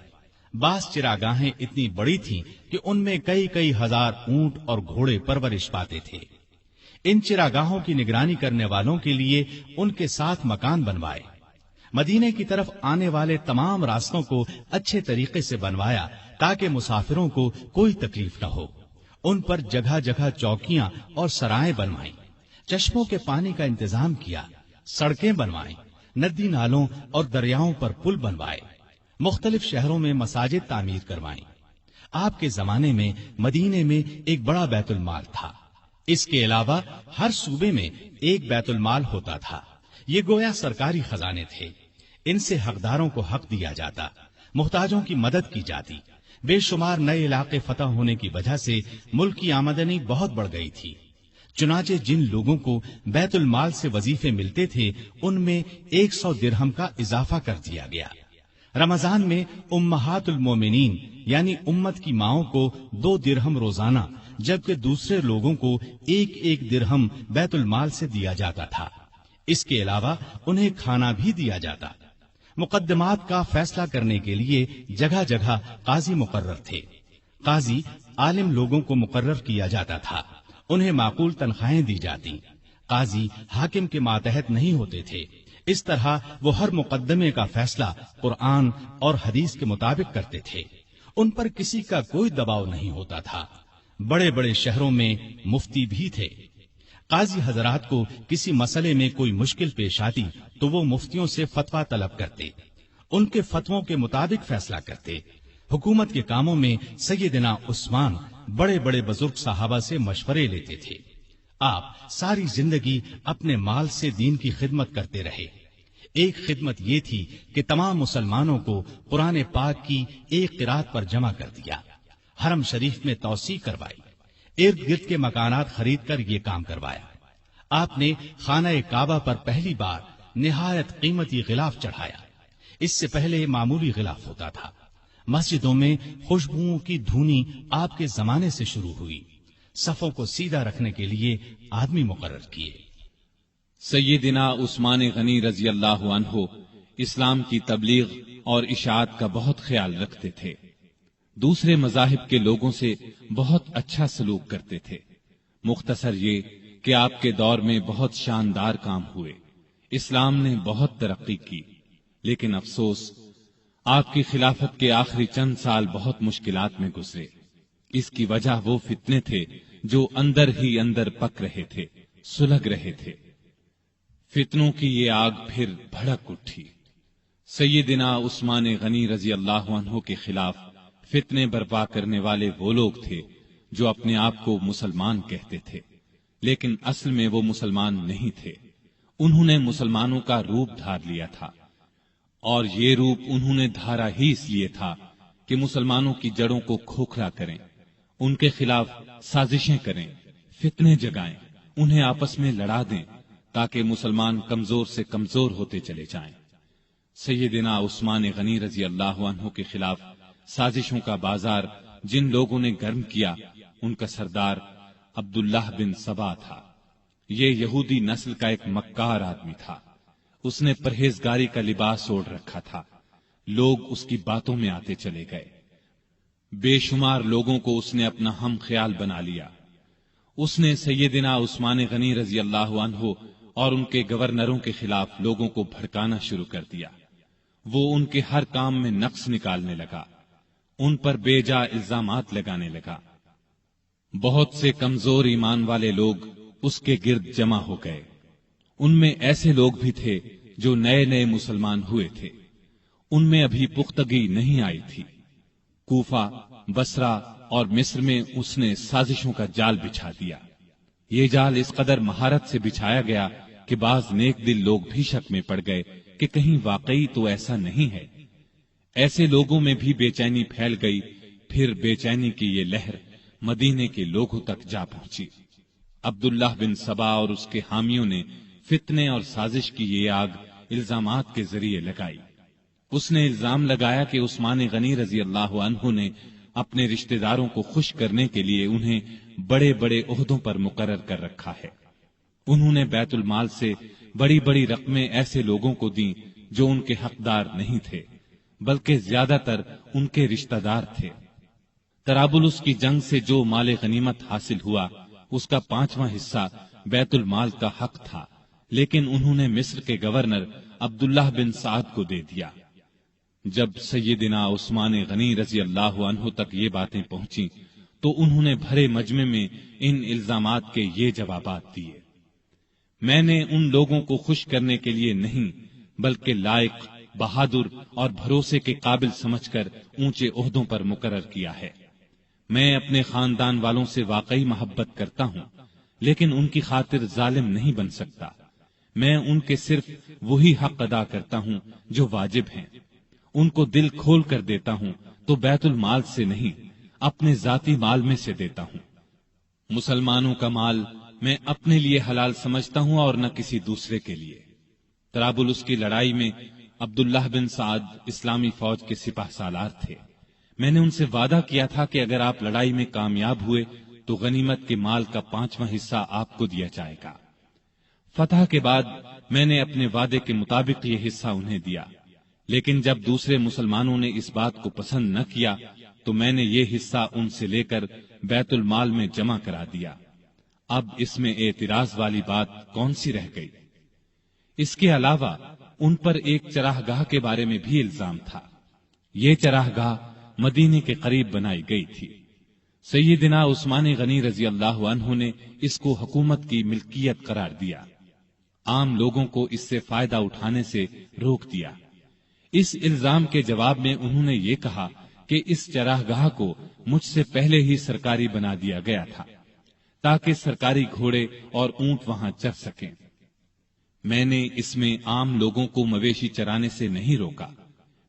بعض چراگاہیں اتنی بڑی تھیں کہ ان میں کئی ہزار اونٹ اور گھوڑے پرورش پاتے تھے۔ ان چراگاہوں کی نگرانی کرنے والوں کے لیے ان کے ساتھ مکان بنوائے۔ مدینے کی طرف آنے والے تمام راستوں کو اچھے طریقے سے بنوایا تاکہ مسافروں کو کوئی تکلیف نہ ہو۔ ان پر جگہ جگہ چوکیاں اور سرائیں بنوائیں، چشموں کے پانی کا انتظام کیا، سڑکیں بنوائیں، ندی نالوں اور دریاؤں پر پل بنوائے، مختلف شہروں میں مساجد تعمیر کروائیں۔ آپ کے زمانے میں مدینے میں ایک بڑا بیت المال تھا۔ اس کے علاوہ ہر صوبے میں ایک بیت المال ہوتا تھا۔ یہ گویا سرکاری خزانے تھے۔ ان سے حقداروں کو حق دیا جاتا، محتاجوں کی مدد کی جاتی۔ بے شمار نئے علاقے فتح ہونے کی وجہ سے ملک کی آمدنی بہت بڑھ گئی تھی۔ چنانچہ جن لوگوں کو بیت المال سے وظیفے ملتے تھے ان میں 100 درہم کا اضافہ کر دیا گیا۔ رمضان میں امہات المومنین یعنی امت کی ماؤں کو 2 درہم روزانہ، جبکہ دوسرے لوگوں کو 1 درہم بیت المال سے دیا جاتا تھا۔ اس کے علاوہ انہیں کھانا بھی دیا جاتا۔ مقدمات کا فیصلہ کرنے کے لیے جگہ جگہ قاضی مقرر تھے۔ قاضی عالم لوگوں کو مقرر کیا جاتا تھا، انہیں معقول تنخواہیں دی جاتی۔ قاضی حاکم کے ماتحت نہیں ہوتے تھے، اس طرح وہ ہر مقدمے کا فیصلہ قرآن اور حدیث کے مطابق کرتے تھے. ان پر کسی کا کوئی دباؤ نہیں ہوتا تھا. بڑے بڑے شہروں میں مفتی بھی تھے. قاضی حضرات کو کسی مسئلے میں کوئی مشکل پیش آتی تو وہ مفتیوں سے فتویٰ طلب کرتے، ان کے فتووں کے مطابق فیصلہ کرتے. حکومت کے کاموں میں سیدنا عثمان بڑے بڑے بزرگ صحابہ سے مشورے لیتے تھے. آپ ساری زندگی اپنے مال سے دین کی خدمت کرتے رہے. ایک خدمت یہ تھی کہ تمام مسلمانوں کو قرآن پاک کی ایک قرات پر جمع کر دیا، حرم شریف میں توسیع کروائی، ارد گرد کے مکانات خرید کر یہ کام کروایا. آپ نے خانہ کعبہ پر پہلی بار نہایت قیمتی غلاف چڑھایا. اس سے پہلے معمولی غلاف ہوتا تھا. مسجدوں میں خوشبوؤں کی دھونی آپ کے زمانے سے شروع ہوئی. صفوں کو سیدھا رکھنے کے لیے آدمی مقرر کیے. سیدنا عثمان غنی رضی اللہ عنہ اسلام کی تبلیغ اور اشاعت کا بہت خیال رکھتے تھے. دوسرے مذاہب کے لوگوں سے بہت اچھا سلوک کرتے تھے. مختصر یہ کہ آپ کے دور میں بہت شاندار کام ہوئے. اسلام نے بہت ترقی کی، لیکن افسوس آپ کی خلافت کے آخری چند سال بہت مشکلات میں گزرے. اس کی وجہ وہ فتنے تھے جو اندر ہی اندر پک رہے تھے، سلگ رہے تھے. فتنوں کی یہ آگ پھر بھڑک اٹھی. سیدنا عثمان غنی رضی اللہ عنہ کے خلاف فتنے برپا کرنے والے وہ لوگ تھے جو اپنے آپ کو مسلمان کہتے تھے، لیکن اصل میں وہ مسلمان نہیں تھے. انہوں نے مسلمانوں کا روپ دھار لیا تھا، اور یہ روپ انہوں نے دھارا ہی اس لیے تھا کہ مسلمانوں کی جڑوں کو کھوکھلا کریں، ان کے خلاف سازشیں کریں، فتنے جگائیں، انہیں آپس میں لڑا دیں تاکہ مسلمان کمزور سے کمزور ہوتے چلے جائیں. سیدنا عثمان غنی رضی اللہ عنہ کے خلاف سازشوں کا بازار جن لوگوں نے گرم کیا، ان کا سردار عبداللہ بن سبا تھا. یہ یہودی نسل کا ایک مکار آدمی تھا. اس نے پرہیزگاری کا لباس اوڑھ رکھا تھا. لوگ اس کی باتوں میں آتے چلے گئے. بے شمار لوگوں کو اس نے اپنا ہم خیال بنا لیا. اس نے سیدنا عثمان غنی رضی اللہ عنہ اور ان کے گورنروں کے خلاف لوگوں کو بھڑکانا شروع کر دیا. وہ ان کے ہر کام میں نقص نکالنے لگا، ان پر بے جا الزامات لگانے لگا. بہت سے کمزور ایمان والے لوگ اس کے گرد جمع ہو گئے. ان میں ایسے لوگ بھی تھے جو نئے نئے مسلمان ہوئے تھے، ان میں ابھی پختگی نہیں آئی تھی. کوفہ، بصرہ اور مصر میں اس نے سازشوں کا جال بچھا دیا. یہ جال اس قدر مہارت سے بچھایا گیا کہ بعض نیک دل لوگ بھی شک میں پڑ گئے کہ کہیں واقعی تو ایسا نہیں ہے. ایسے لوگوں میں بھی بے چینی پھیل گئی. پھر بے چینی کی یہ لہر مدینے کے لوگوں تک جا پہنچی. عبداللہ بن سبا اور اس کے حامیوں نے فتنے اور سازش کی یہ آگ الزامات کے ذریعے لگائی. اس نے الزام لگایا کہ عثمان غنی رضی اللہ عنہ نے اپنے رشتہ داروں کو خوش کرنے کے لیے انہیں بڑے بڑے عہدوں پر مقرر کر رکھا ہے. انہوں نے بیت المال سے بڑی بڑی رقمیں ایسے لوگوں کو دیں جو ان کے حقدار نہیں تھے، بلکہ زیادہ تر ان کے رشتہ دار تھے. طرابلس کی جنگ سے جو مال غنیمت حاصل ہوا اس کا 5واں حصہ بیت المال کا حق تھا، لیکن انہوں نے مصر کے گورنر عبداللہ بن سعد کو دے دیا. جب سیدنا عثمان غنی رضی اللہ عنہ تک یہ باتیں پہنچی تو انہوں نے بھرے مجمع میں ان الزامات کے یہ جوابات دیے. میں نے ان لوگوں کو خوش کرنے کے لیے نہیں بلکہ لائق، بہادر اور بھروسے کے قابل سمجھ کر اونچے عہدوں پر مقرر کیا ہے. میں اپنے خاندان والوں سے واقعی محبت کرتا ہوں، لیکن ان کی خاطر ظالم نہیں بن سکتا. میں ان کے صرف وہی حق ادا کرتا ہوں جو واجب ہیں. ان کو دل کھول کر دیتا ہوں تو بیت المال سے نہیں، اپنے ذاتی مال میں سے دیتا ہوں. مسلمانوں کا مال میں اپنے لیے حلال سمجھتا ہوں اور نہ کسی دوسرے کے لیے. طرابلس کی لڑائی میں عبداللہ بن سعد اسلامی فوج کے سپاہ سالار تھے. میں نے ان سے وعدہ کیا تھا کہ اگر آپ لڑائی میں کامیاب ہوئے تو غنیمت کے مال کا 5واں حصہ آپ کو دیا جائے گا. فتح کے بعد میں نے اپنے وعدے کے مطابق یہ حصہ انہیں دیا، لیکن جب دوسرے مسلمانوں نے اس بات کو پسند نہ کیا تو میں نے یہ حصہ ان سے لے کر بیت المال میں جمع کرا دیا. اب اس میں اعتراض والی بات کون سی رہ گئی؟ اس کے علاوہ ان پر ایک چراگاہ کے بارے میں بھی الزام تھا۔ یہ چراگاہ مدینے کے قریب بنائی گئی تھی۔ سیدنا عثمان غنی رضی اللہ عنہ نے اس کو حکومت کی ملکیت قرار دیا، عام لوگوں کو اس سے فائدہ اٹھانے سے روک دیا۔ اس الزام کے جواب میں انہوں نے یہ کہا کہ اس چراگاہ کو مجھ سے پہلے ہی سرکاری بنا دیا گیا تھا تاکہ سرکاری گھوڑے اور اونٹ وہاں چر سکیں۔ میں نے اس میں عام لوگوں کو مویشی چرانے سے نہیں روکا۔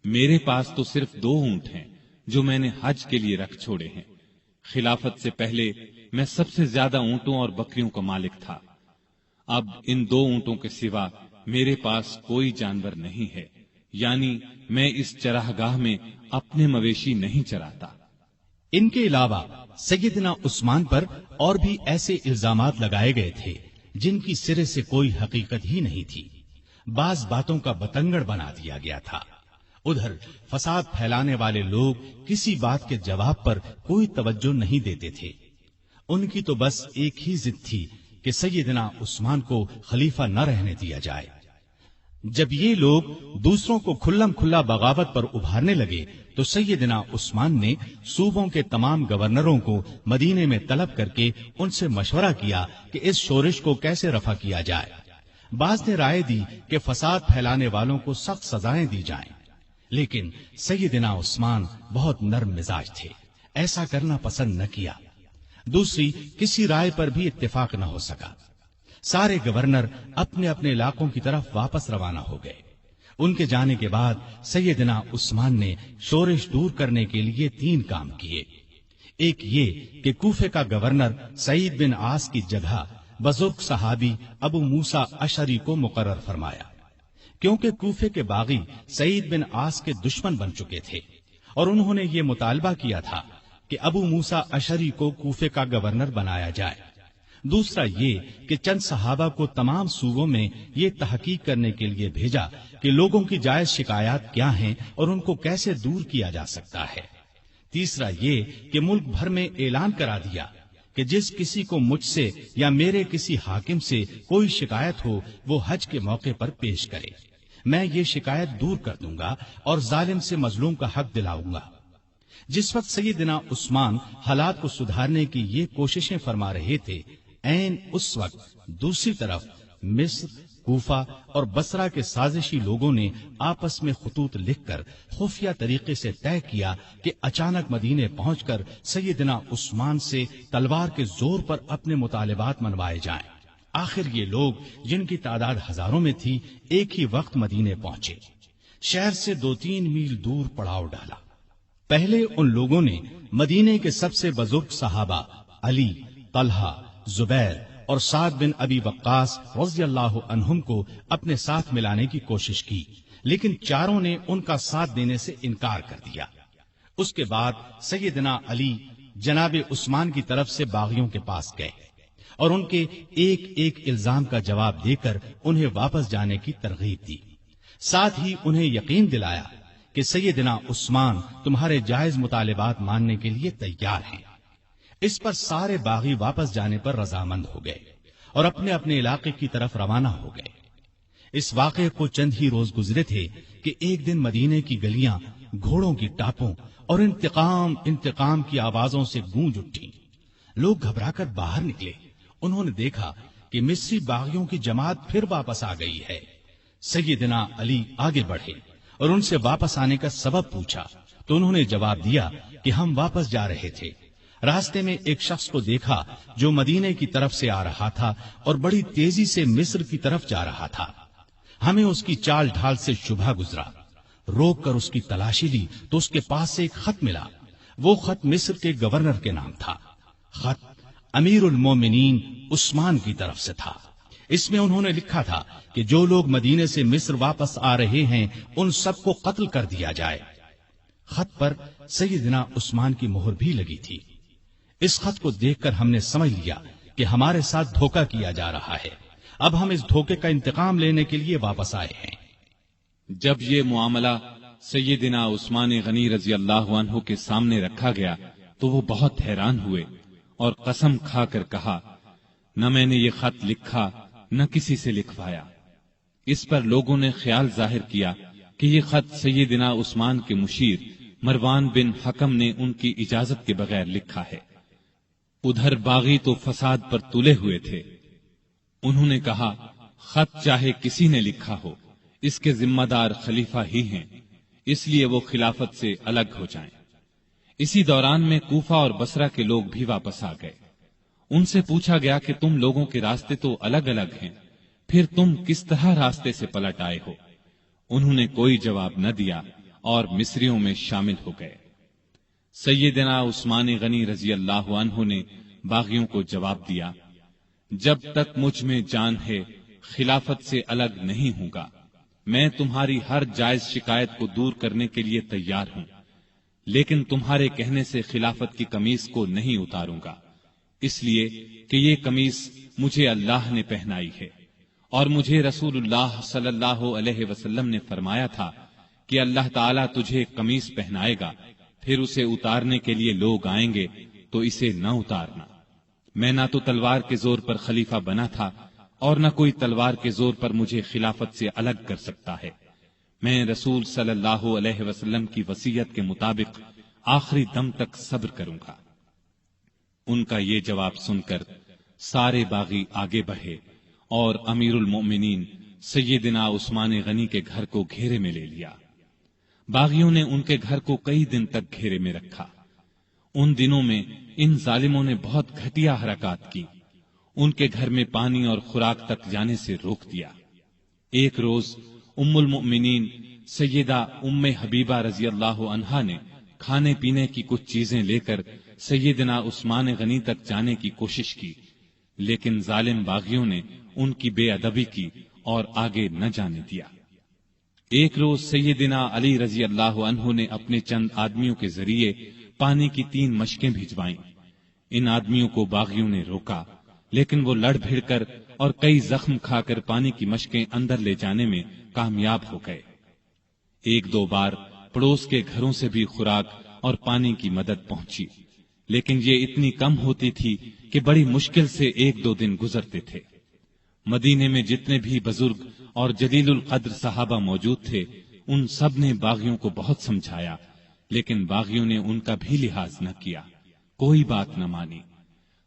میرے پاس تو صرف 2 اونٹ ہیں جو میں نے حج کے لیے رکھ چھوڑے ہیں۔ خلافت سے پہلے میں سب سے زیادہ اونٹوں اور بکریوں کا مالک تھا۔ اب ان 2 اونٹوں کے سوا میرے پاس کوئی جانور نہیں ہے، یعنی میں اس چراگاہ میں اپنے مویشی نہیں چراتا۔ ان کے علاوہ سیدنا عثمان پر اور بھی ایسے الزامات لگائے گئے تھے جن کی سرے سے کوئی حقیقت ہی نہیں تھی۔ بعض باتوں کا بتنگڑ بنا دیا گیا تھا۔ ادھر فساد پھیلانے والے لوگ کسی بات کے جواب پر کوئی توجہ نہیں دیتے تھے۔ ان کی تو بس ایک ہی ضد تھی کہ سیدنا عثمان کو خلیفہ نہ رہنے دیا جائے۔ جب یہ لوگ دوسروں کو کھلم کھلا بغاوت پر ابھارنے لگے تو سیدنا عثمان نے صوبوں کے تمام گورنروں کو مدینے میں طلب کر کے ان سے مشورہ کیا کہ اس شورش کو کیسے رفع کیا جائے۔ بعض نے رائے دی کہ فساد پھیلانے والوں کو سخت سزائیں دی جائیں، لیکن سیدنا عثمان بہت نرم مزاج تھے، ایسا کرنا پسند نہ کیا۔ دوسری کسی رائے پر بھی اتفاق نہ ہو سکا۔ سارے گورنر اپنے اپنے علاقوں کی طرف واپس روانہ ہو گئے۔ ان کے جانے کے بعد سیدنا عثمان نے شورش دور کرنے کے لیے 3 کام کیے۔ ایک یہ کہ کوفے کا گورنر سعید بن عاص کی جگہ بزرگ صحابی ابو موسیٰ اشعری کو مقرر فرمایا، کیونکہ کوفے کے باغی سعید بن عاص کے دشمن بن چکے تھے اور انہوں نے یہ مطالبہ کیا تھا کہ ابو موسیٰ اشعری کو کوفے کا گورنر بنایا جائے۔ دوسرا یہ کہ چند صحابہ کو تمام صوبوں میں یہ تحقیق کرنے کے لیے بھیجا کہ لوگوں کی جائز شکایات کیا ہیں اور ان کو کیسے دور کیا جا سکتا ہے۔ تیسرا یہ کہ ملک بھر میں اعلان کرا دیا کہ جس کسی کو مجھ سے یا میرے کسی حاکم سے کوئی شکایت ہو وہ حج کے موقع پر پیش کرے، میں یہ شکایت دور کر دوں گا اور ظالم سے مظلوم کا حق دلاؤں گا۔ جس وقت سیدنا عثمان حالات کو سدھارنے کی یہ کوششیں فرما رہے تھے، عین اس وقت دوسری طرف مصر، کوفہ اور بصرہ کے سازشی لوگوں نے آپس میں خطوط لکھ کر خفیہ طریقے سے طے کیا کہ اچانک مدینے پہنچ کر سیدنا عثمان سے تلوار کے زور پر اپنے مطالبات منوائے جائیں۔ آخر یہ لوگ جن کی تعداد ہزاروں میں تھی ایک ہی وقت مدینے پہنچے۔ شہر سے 2-3 میل دور پڑاؤ ڈالا۔ پہلے ان لوگوں نے مدینے کے سب سے بزرگ صحابہ علی، طلحہ، زبیر اور سعد بن ابی وقاص رضی اللہ عنہم کو اپنے ساتھ ملانے کی کوشش کی، لیکن چاروں نے ان کا ساتھ دینے سے انکار کر دیا۔ اس کے بعد سیدنا علی جناب عثمان کی طرف سے باغیوں کے پاس گئے اور ان کے ایک ایک الزام کا جواب دے کر انہیں واپس جانے کی ترغیب دی، ساتھ ہی انہیں یقین دلایا کہ سیدنا عثمان تمہارے جائز مطالبات ماننے کے لیے تیار ہیں۔ اس پر سارے باغی واپس جانے پر رضامند ہو گئے اور اپنے اپنے علاقے کی طرف روانہ ہو گئے۔ اس واقعے کو چند ہی روز گزرے تھے کہ ایک دن مدینے کی گلیاں گھوڑوں کی ٹاپوں اور انتقام انتقام کی آوازوں سے گونج اٹھی۔ لوگ گھبرا کر باہر نکلے۔ انہوں نے دیکھا کہ مصری باغیوں کی جماعت پھر واپس آ گئی ہے۔ سیدنا علی آگے بڑھے اور ان سے واپس آنے کا سبب پوچھا تو انہوں نے جواب دیا کہ ہم واپس جا رہے تھے، راستے میں ایک شخص کو دیکھا جو مدینے کی طرف سے آ رہا تھا اور بڑی تیزی سے مصر کی طرف جا رہا تھا۔ ہمیں اس کی چال ڈھال سے شبہ گزرا، روک کر اس کی تلاشی لی تو اس کے پاس سے ایک خط ملا۔ وہ خط مصر کے گورنر کے نام تھا۔ خط امیر المومنین عثمان کی طرف سے تھا۔ اس میں انہوں نے لکھا تھا کہ جو لوگ مدینے سے مصر واپس آ رہے ہیں ان سب کو قتل کر دیا جائے۔ خط پر سیدنا عثمان کی مہر بھی لگی تھی۔ اس خط کو دیکھ کر ہم نے سمجھ لیا کہ ہمارے ساتھ دھوکہ کیا جا رہا ہے۔ اب ہم اس دھوکے کا انتقام لینے کے لیے واپس آئے ہیں۔ جب یہ معاملہ سیدنا عثمان غنی رضی اللہ عنہ کے سامنے رکھا گیا تو وہ بہت حیران ہوئے اور قسم کھا کر کہا، نہ میں نے یہ خط لکھا نہ کسی سے لکھوایا۔ اس پر لوگوں نے خیال ظاہر کیا کہ یہ خط سیدنا عثمان کے مشیر مروان بن حکم نے ان کی اجازت کے بغیر لکھا ہے۔ ادھر باغی تو فساد پر تلے ہوئے تھے۔ انہوں نے کہا خط چاہے کسی نے لکھا ہو، اس کے ذمہ دار خلیفہ ہی ہیں، اس لیے وہ خلافت سے الگ ہو جائیں۔ اسی دوران میں کوفہ اور بصرہ کے لوگ بھی واپس آ گئے۔ ان سے پوچھا گیا کہ تم لوگوں کے راستے تو الگ الگ ہیں، پھر تم کس طرح راستے سے پلٹ آئے ہو؟ انہوں نے کوئی جواب نہ دیا اور مصریوں میں شامل ہو گئے۔ سیدنا عثمان غنی رضی اللہ عنہ نے باغیوں کو جواب دیا، جب تک مجھ میں جان ہے خلافت سے الگ نہیں ہوں گا۔ میں تمہاری ہر جائز شکایت کو دور کرنے کے لیے تیار ہوں، لیکن تمہارے کہنے سے خلافت کی قمیص کو نہیں اتاروں گا، اس لیے کہ یہ قمیص مجھے اللہ نے پہنائی ہے، اور مجھے رسول اللہ صلی اللہ علیہ وسلم نے فرمایا تھا کہ اللہ تعالیٰ تجھے قمیص پہنائے گا، پھر اسے اتارنے کے لیے لوگ آئیں گے تو اسے نہ اتارنا۔ میں نہ تو تلوار کے زور پر خلیفہ بنا تھا اور نہ کوئی تلوار کے زور پر مجھے خلافت سے الگ کر سکتا ہے۔ میں رسول صلی اللہ علیہ وسلم کی وصیت کے مطابق آخری دم تک صبر کروں گا۔ ان کا یہ جواب سن کر سارے باغی آگے بڑھے اور امیر المؤمنین سیدنا عثمان غنی کے گھر کو گھیرے میں لے لیا۔ باغیوں نے ان کے گھر کو کئی دن تک گھیرے میں رکھا۔ ان دنوں میں ان ظالموں نے بہت گھٹیا حرکات کی، ان کے گھر میں پانی اور خوراک تک جانے سے روک دیا۔ ایک روز ام المؤمنین سیدہ ام حبیبہ رضی اللہ عنہا نے کھانے پینے کی کچھ چیزیں لے کر سیدنا عثمان غنی تک جانے کی کوشش کی، لیکن ظالم باغیوں نے ان کی بے ادبی کی اور آگے نہ جانے دیا۔ ایک روز سیدنا علی رضی اللہ عنہ نے اپنے چند آدمیوں کے ذریعے پانی کی 3 مشکیں بھجوائیں۔ ان آدمیوں کو باغیوں نے روکا، لیکن وہ لڑ بھیڑ کر اور کئی زخم کھا کر پانی کی مشکیں اندر لے جانے میں کامیاب ہو گئے۔ 1-2 بار پڑوس کے گھروں سے بھی خوراک اور پانی کی مدد پہنچی، لیکن یہ اتنی کم ہوتی تھی کہ بڑی مشکل سے 1-2 دن گزرتے تھے۔ مدینے میں جتنے بھی بزرگ اور جلیل القدر صحابہ موجود تھے، ان سب نے باغیوں کو بہت سمجھایا، لیکن باغیوں نے ان کا بھی لحاظ نہ کیا، کوئی بات نہ مانی۔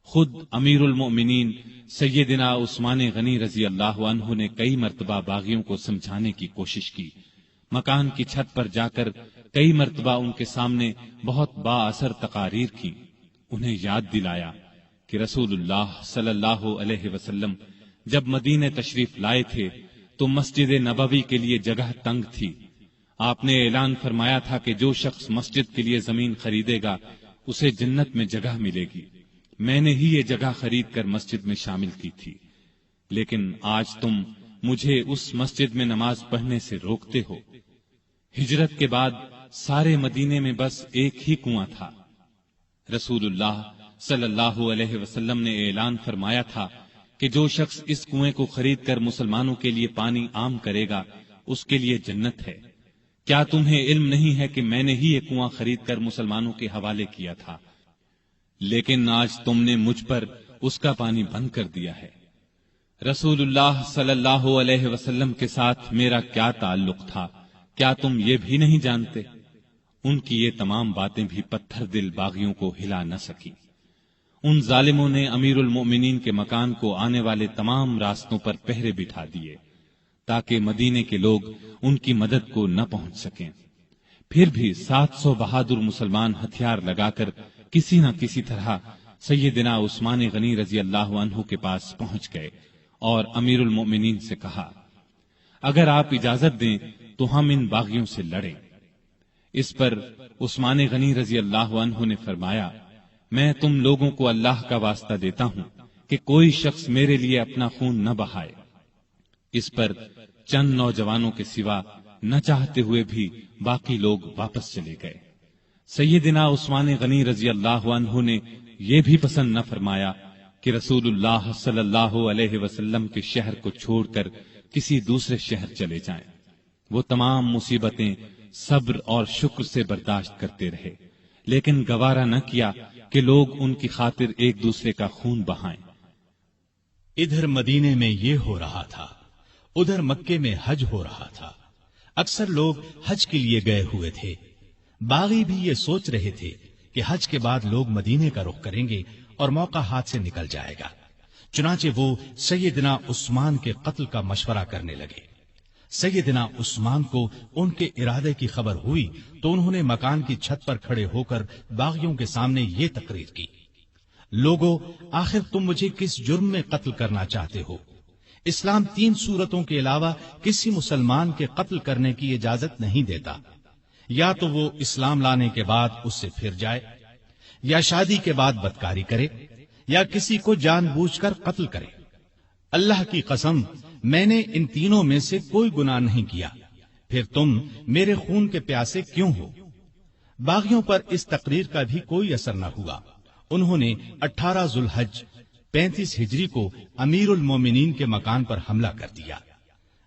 خود امیر المؤمنین سیدنا عثمان غنی رضی اللہ عنہ نے کئی مرتبہ باغیوں کو سمجھانے کی کوشش کی، مکان کی چھت پر جا کر کئی مرتبہ ان کے سامنے بہت با اثر تقاریر کی، انہیں یاد دلایا کہ رسول اللہ صلی اللہ علیہ وسلم جب مدینے تشریف لائے تھے تو مسجد نبوی کے لیے جگہ تنگ تھی۔ آپ نے اعلان فرمایا تھا کہ جو شخص مسجد کے لیے زمین خریدے گا اسے جنت میں جگہ ملے گی۔ میں نے ہی یہ جگہ خرید کر مسجد میں شامل کی تھی، لیکن آج تم مجھے اس مسجد میں نماز پڑھنے سے روکتے ہو۔ ہجرت کے بعد سارے مدینے میں بس ایک ہی کنواں تھا۔ رسول اللہ صلی اللہ علیہ وسلم نے اعلان فرمایا تھا کہ جو شخص اس کنویں کو خرید کر مسلمانوں کے لیے پانی عام کرے گا اس کے لیے جنت ہے۔ کیا تمہیں علم نہیں ہے کہ میں نے ہی یہ کنواں خرید کر مسلمانوں کے حوالے کیا تھا، لیکن آج تم نے مجھ پر اس کا پانی بند کر دیا ہے۔ رسول اللہ صلی اللہ علیہ وسلم کے ساتھ میرا کیا تعلق تھا، کیا تم یہ بھی نہیں جانتے؟ ان کی یہ تمام باتیں بھی پتھر دل باغیوں کو ہلا نہ سکی۔ ان ظالموں نے امیر المؤمنین کے مکان کو آنے والے تمام راستوں پر پہرے بٹھا دیے تاکہ مدینے کے لوگ ان کی مدد کو نہ پہنچ سکیں۔ پھر بھی 700 بہادر مسلمان ہتھیار لگا کر کسی نہ کسی طرح سیدنا عثمان غنی رضی اللہ عنہ کے پاس پہنچ گئے اور امیر المؤمنین سے کہا، اگر آپ اجازت دیں تو ہم ان باغیوں سے لڑیں۔ اس پر عثمان غنی رضی اللہ عنہ نے فرمایا، میں تم لوگوں کو اللہ کا واسطہ دیتا ہوں کہ کوئی شخص میرے لیے اپنا خون نہ بہائے۔ اس پر چند نوجوانوں کے سوا نہ چاہتے ہوئے بھی باقی لوگ واپس چلے گئے۔ سیدنا عثمان غنی رضی اللہ عنہ نے یہ بھی پسند نہ فرمایا کہ رسول اللہ صلی اللہ علیہ وسلم کے شہر کو چھوڑ کر کسی دوسرے شہر چلے جائیں۔ وہ تمام مصیبتیں صبر اور شکر سے برداشت کرتے رہے، لیکن گوارا نہ کیا کہ لوگ ان کی خاطر ایک دوسرے کا خون بہائیں۔ ادھر مدینے میں یہ ہو رہا تھا، ادھر مکے میں حج ہو رہا تھا، اکثر لوگ حج کے لیے گئے ہوئے تھے۔ باغی بھی یہ سوچ رہے تھے کہ حج کے بعد لوگ مدینے کا رخ کریں گے اور موقع ہاتھ سے نکل جائے گا، چنانچہ وہ سیدنا عثمان کے قتل کا مشورہ کرنے لگے۔ سیدنا عثمان کو ان کے ارادے کی خبر ہوئی تو انہوں نے مکان کی چھت پر کھڑے ہو کر باغیوں کے سامنے یہ تقریر کی: لوگو، آخر تم مجھے کس جرم میں قتل کرنا چاہتے ہو؟ اسلام 3 صورتوں کے علاوہ کسی مسلمان کے قتل کرنے کی اجازت نہیں دیتا، یا تو وہ اسلام لانے کے بعد اس سے پھر جائے، یا شادی کے بعد بدکاری کرے، یا کسی کو جان بوجھ کر قتل کرے۔ اللہ کی قسم، میں نے ان تینوں میں سے کوئی گناہ نہیں کیا، پھر تم میرے خون کے پیاسے کیوں ہو؟ باغیوں پر اس تقریر کا بھی کوئی اثر نہ ہوا۔ انہوں نے 18 ذوالحج 35 ہجری کو امیر المومنین کے مکان پر حملہ کر دیا۔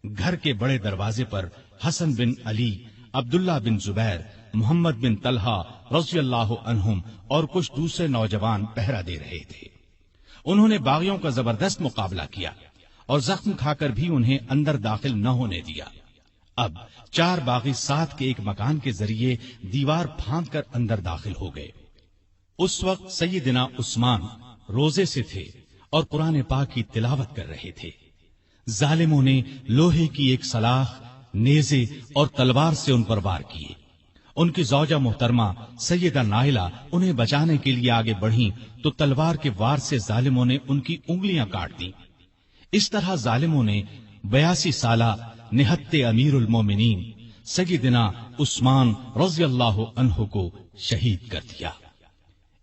گھر کے بڑے دروازے پر حسن بن علی، عبداللہ بن زبیر، محمد بن طلحہ رضی اللہ عنہم اور کچھ دوسرے نوجوان پہرا دے رہے تھے۔ انہوں نے باغیوں کا زبردست مقابلہ کیا اور زخم کھا کر بھی انہیں اندر داخل نہ ہونے دیا۔ اب 4 باغی ساتھ کے ایک مکان کے ذریعے دیوار پھاند کر اندر داخل ہو گئے۔ اس وقت سیدنا عثمان روزے سے تھے اور قرآن پاک کی تلاوت کر رہے تھے۔ ظالموں نے لوہے کی ایک سلاخ، نیزے اور تلوار سے ان پر وار کیے۔ ان کی زوجہ محترمہ سیدہ نائلہ انہیں بچانے کے لیے آگے بڑھیں تو تلوار کے وار سے ظالموں نے ان کی انگلیاں کاٹ دیں۔ اس طرح ظالموں نے 82 سالہ نہت امیر المومنین سیدنا عثمان رضی اللہ عنہ کو شہید کر دیا۔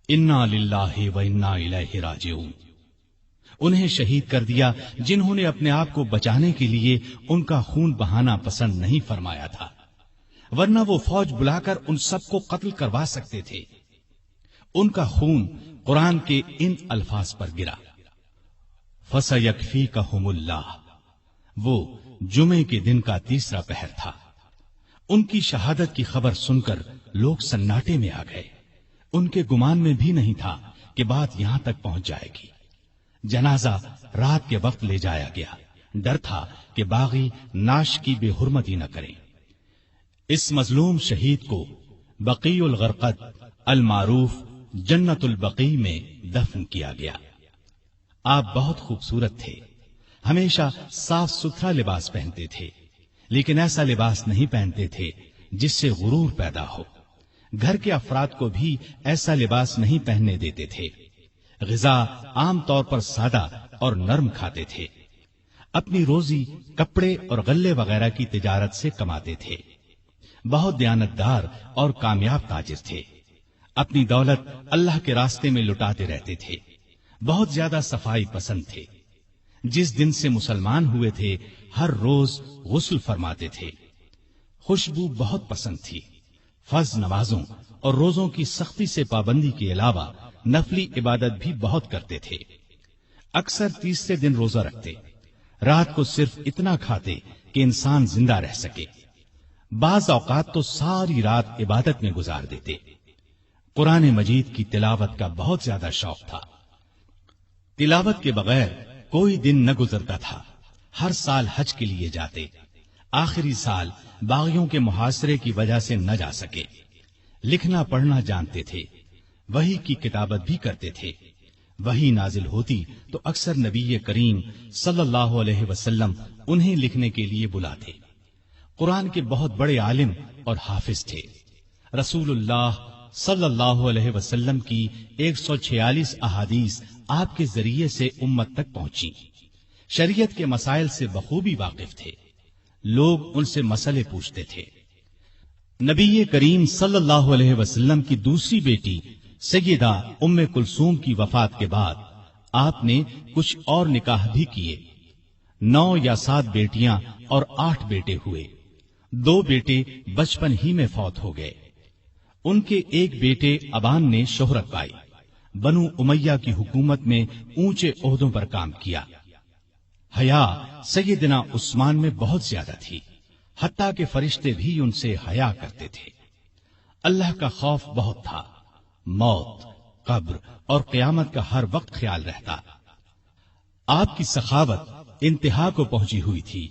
انا للہ و انا الیہ راجعون۔ انہیں شہید کر دیا جنہوں نے اپنے آپ کو بچانے کے لیے ان کا خون بہانا پسند نہیں فرمایا تھا، ورنہ وہ فوج بلا کر ان سب کو قتل کروا سکتے تھے۔ ان کا خون قرآن کے ان الفاظ پر گرا: فَسَيَكْفِيكَهُمُ اللَّهُ۔ وہ جمعے کے دن کا تیسرا پہر تھا۔ ان کی شہادت کی خبر سن کر لوگ سناٹے میں آ گئے۔ ان کے گمان میں بھی نہیں تھا کہ بات یہاں تک پہنچ جائے گی۔ جنازہ رات کے وقت لے جایا گیا، ڈر تھا کہ باغی ناش کی بے حرمتی نہ کریں۔ اس مظلوم شہید کو بقیع الغرقد المعروف جنت البقیع میں دفن کیا گیا۔ آپ بہت خوبصورت تھے، ہمیشہ صاف ستھرا لباس پہنتے تھے، لیکن ایسا لباس نہیں پہنتے تھے جس سے غرور پیدا ہو۔ گھر کے افراد کو بھی ایسا لباس نہیں پہننے دیتے تھے۔ غذا عام طور پر سادہ اور نرم کھاتے تھے۔ اپنی روزی کپڑے اور غلے وغیرہ کی تجارت سے کماتے تھے۔ بہت دیانتدار اور کامیاب تاجر تھے۔ اپنی دولت اللہ کے راستے میں لٹاتے رہتے تھے۔ بہت زیادہ صفائی پسند تھے۔ جس دن سے مسلمان ہوئے تھے ہر روز غسل فرماتے تھے۔ خوشبو بہت پسند تھی۔ فرض نمازوں اور روزوں کی سختی سے پابندی کے علاوہ نفلی عبادت بھی بہت کرتے تھے۔ اکثر 30 دن روزہ رکھتے، رات کو صرف اتنا کھاتے کہ انسان زندہ رہ سکے۔ بعض اوقات تو ساری رات عبادت میں گزار دیتے۔ قرآن مجید کی تلاوت کا بہت زیادہ شوق تھا۔ تلاوت کے بغیر کوئی دن نہ گزرتا تھا۔ ہر سال حج کے لیے جاتے، آخری سال باغیوں کے محاصرے کی وجہ سے نہ جا سکے۔ لکھنا پڑھنا جانتے تھے، وحی کی کتابت بھی کرتے تھے۔ وحی نازل ہوتی تو اکثر نبی کریم صلی اللہ علیہ وسلم انہیں لکھنے کے لیے بلاتے۔ قرآن کے بہت بڑے عالم اور حافظ تھے۔ رسول اللہ صلی اللہ علیہ وسلم کی 146 احادیث آپ کے ذریعے سے امت تک پہنچی۔ شریعت کے مسائل سے بخوبی واقف تھے۔ لوگ ان سے مسئلے پوچھتے تھے۔ نبی کریم صلی اللہ علیہ وسلم کی دوسری بیٹی سیدہ ام کلثوم کی وفات کے بعد آپ نے کچھ اور نکاح بھی کیے۔ 9 یا 7 بیٹیاں اور 8 بیٹے ہوئے۔ 2 بیٹے بچپن ہی میں فوت ہو گئے۔ ان کے ایک بیٹے ابان نے شہرت پائی، بنو امیہ کی حکومت میں اونچے عہدوں پر کام کیا۔ حیا سیدنا عثمان میں بہت زیادہ تھی، حتیٰ کہ فرشتے بھی ان سے حیا کرتے تھے۔ اللہ کا خوف بہت تھا۔ موت، قبر اور قیامت کا ہر وقت خیال رہتا۔ آپ کی سخاوت انتہا کو پہنچی ہوئی تھی،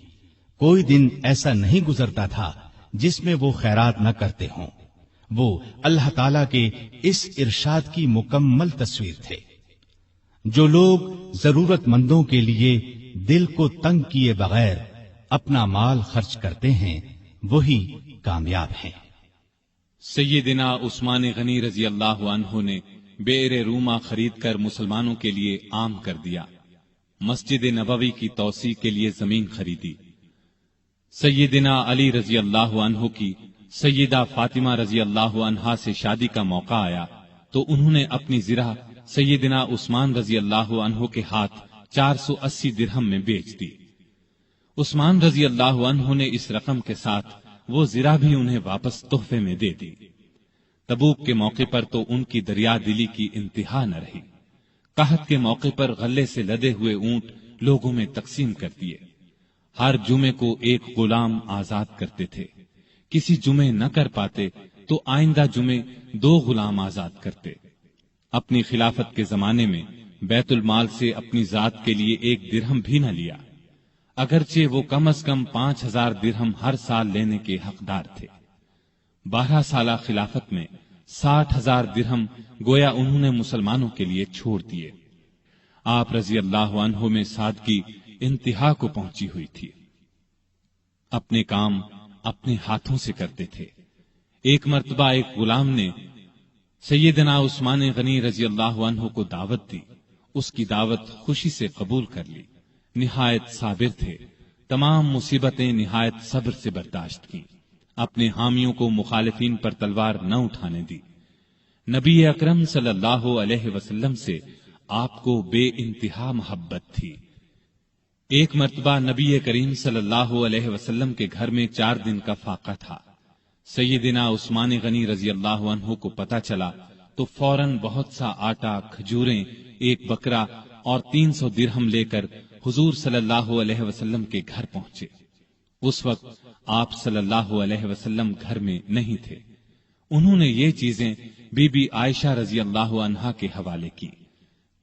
کوئی دن ایسا نہیں گزرتا تھا جس میں وہ خیرات نہ کرتے ہوں۔ وہ اللہ تعالی کے اس ارشاد کی مکمل تصویر تھے۔ جو لوگ ضرورت مندوں کے لیے دل کو تنگ کیے بغیر اپنا مال خرچ کرتے ہیں وہی کامیاب ہیں۔ سیدنا عثمان غنی رضی اللہ عنہ نے بئر روما خرید کر مسلمانوں کے لیے عام کر دیا، مسجد نبوی کی توسیع کے لیے زمین خریدی۔ سیدنا علی رضی اللہ عنہ کی سیدہ فاطمہ رضی اللہ عنہا سے شادی کا موقع آیا تو انہوں نے اپنی زرہ سیدنا عثمان رضی اللہ عنہ کے ہاتھ 480 درہم میں بیچ دی۔ عثمان رضی اللہ عنہ نے اس رقم کے ساتھ وہ زرہ بھی انہیں واپس تحفے میں دے دی۔ تبوک کے موقع پر تو ان کی دریا دلی کی انتہا نہ رہی۔ قحط کے موقع پر غلے سے لدے ہوئے اونٹ لوگوں میں تقسیم کر دیے۔ ہر جمعے کو ایک غلام آزاد کرتے تھے، کسی جمعے نہ کر پاتے تو آئندہ جمعے 2 غلام آزاد کرتے۔ اپنی خلافت کے زمانے میں بیت المال سے اپنی ذات کے لیے 1 درہم بھی نہ لیا، اگرچہ وہ کم از کم 5000 درہم ہر سال لینے کے حقدار تھے۔ 12 سالہ خلافت میں 60,000 درہم گویا انہوں نے مسلمانوں کے لیے چھوڑ دیے۔ آپ رضی اللہ عنہ میں سادگی انتہا کو پہنچی ہوئی تھی۔ اپنے کام اپنے ہاتھوں سے کرتے تھے۔ ایک مرتبہ ایک غلام نے سیدنا عثمان غنی رضی اللہ عنہ کو دعوت دی، اس کی دعوت خوشی سے قبول کر لی۔ نہایت صابر تھے، تمام مصیبتیں نہایت صبر سے برداشت کی، اپنے حامیوں کو مخالفین پر تلوار نہ اٹھانے دی۔ نبی اکرم صلی اللہ علیہ وسلم سے آپ کو بے انتہا محبت تھی۔ ایک مرتبہ نبی کریم صلی اللہ علیہ وسلم کے گھر میں 4 دن کا فاقہ تھا۔ سیدنا عثمان غنی رضی اللہ عنہ کو پتہ چلا تو فوراً بہت سا آٹا، کھجوریں، 1 بکرا اور 300 درہم لے کر حضور صلی اللہ علیہ وسلم کے گھر پہنچے۔ اس وقت آپ صلی اللہ علیہ وسلم گھر میں نہیں تھے۔ انہوں نے یہ چیزیں بی بی عائشہ رضی اللہ عنہا کے حوالے کی۔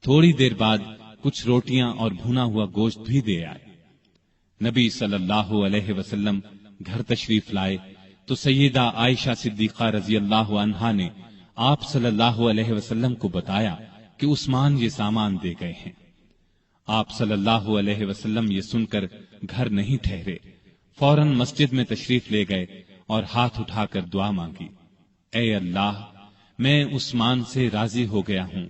تھوڑی دیر بعد کچھ روٹیاں اور بھنا ہوا گوشت بھی دے آئے۔ نبی صلی اللہ علیہ وسلم گھر تشریف لائے تو سیدہ عائشہ صدیقہ رضی اللہ عنہا نے آپ صلی اللہ علیہ وسلم کو بتایا کہ عثمان یہ سامان دے گئے ہیں۔ آپ صلی اللہ علیہ وسلم یہ سن کر گھر نہیں ٹھہرے، فوراً مسجد میں تشریف لے گئے اور ہاتھ اٹھا کر دعا مانگی، اے اللہ، میں عثمان سے راضی ہو گیا ہوں،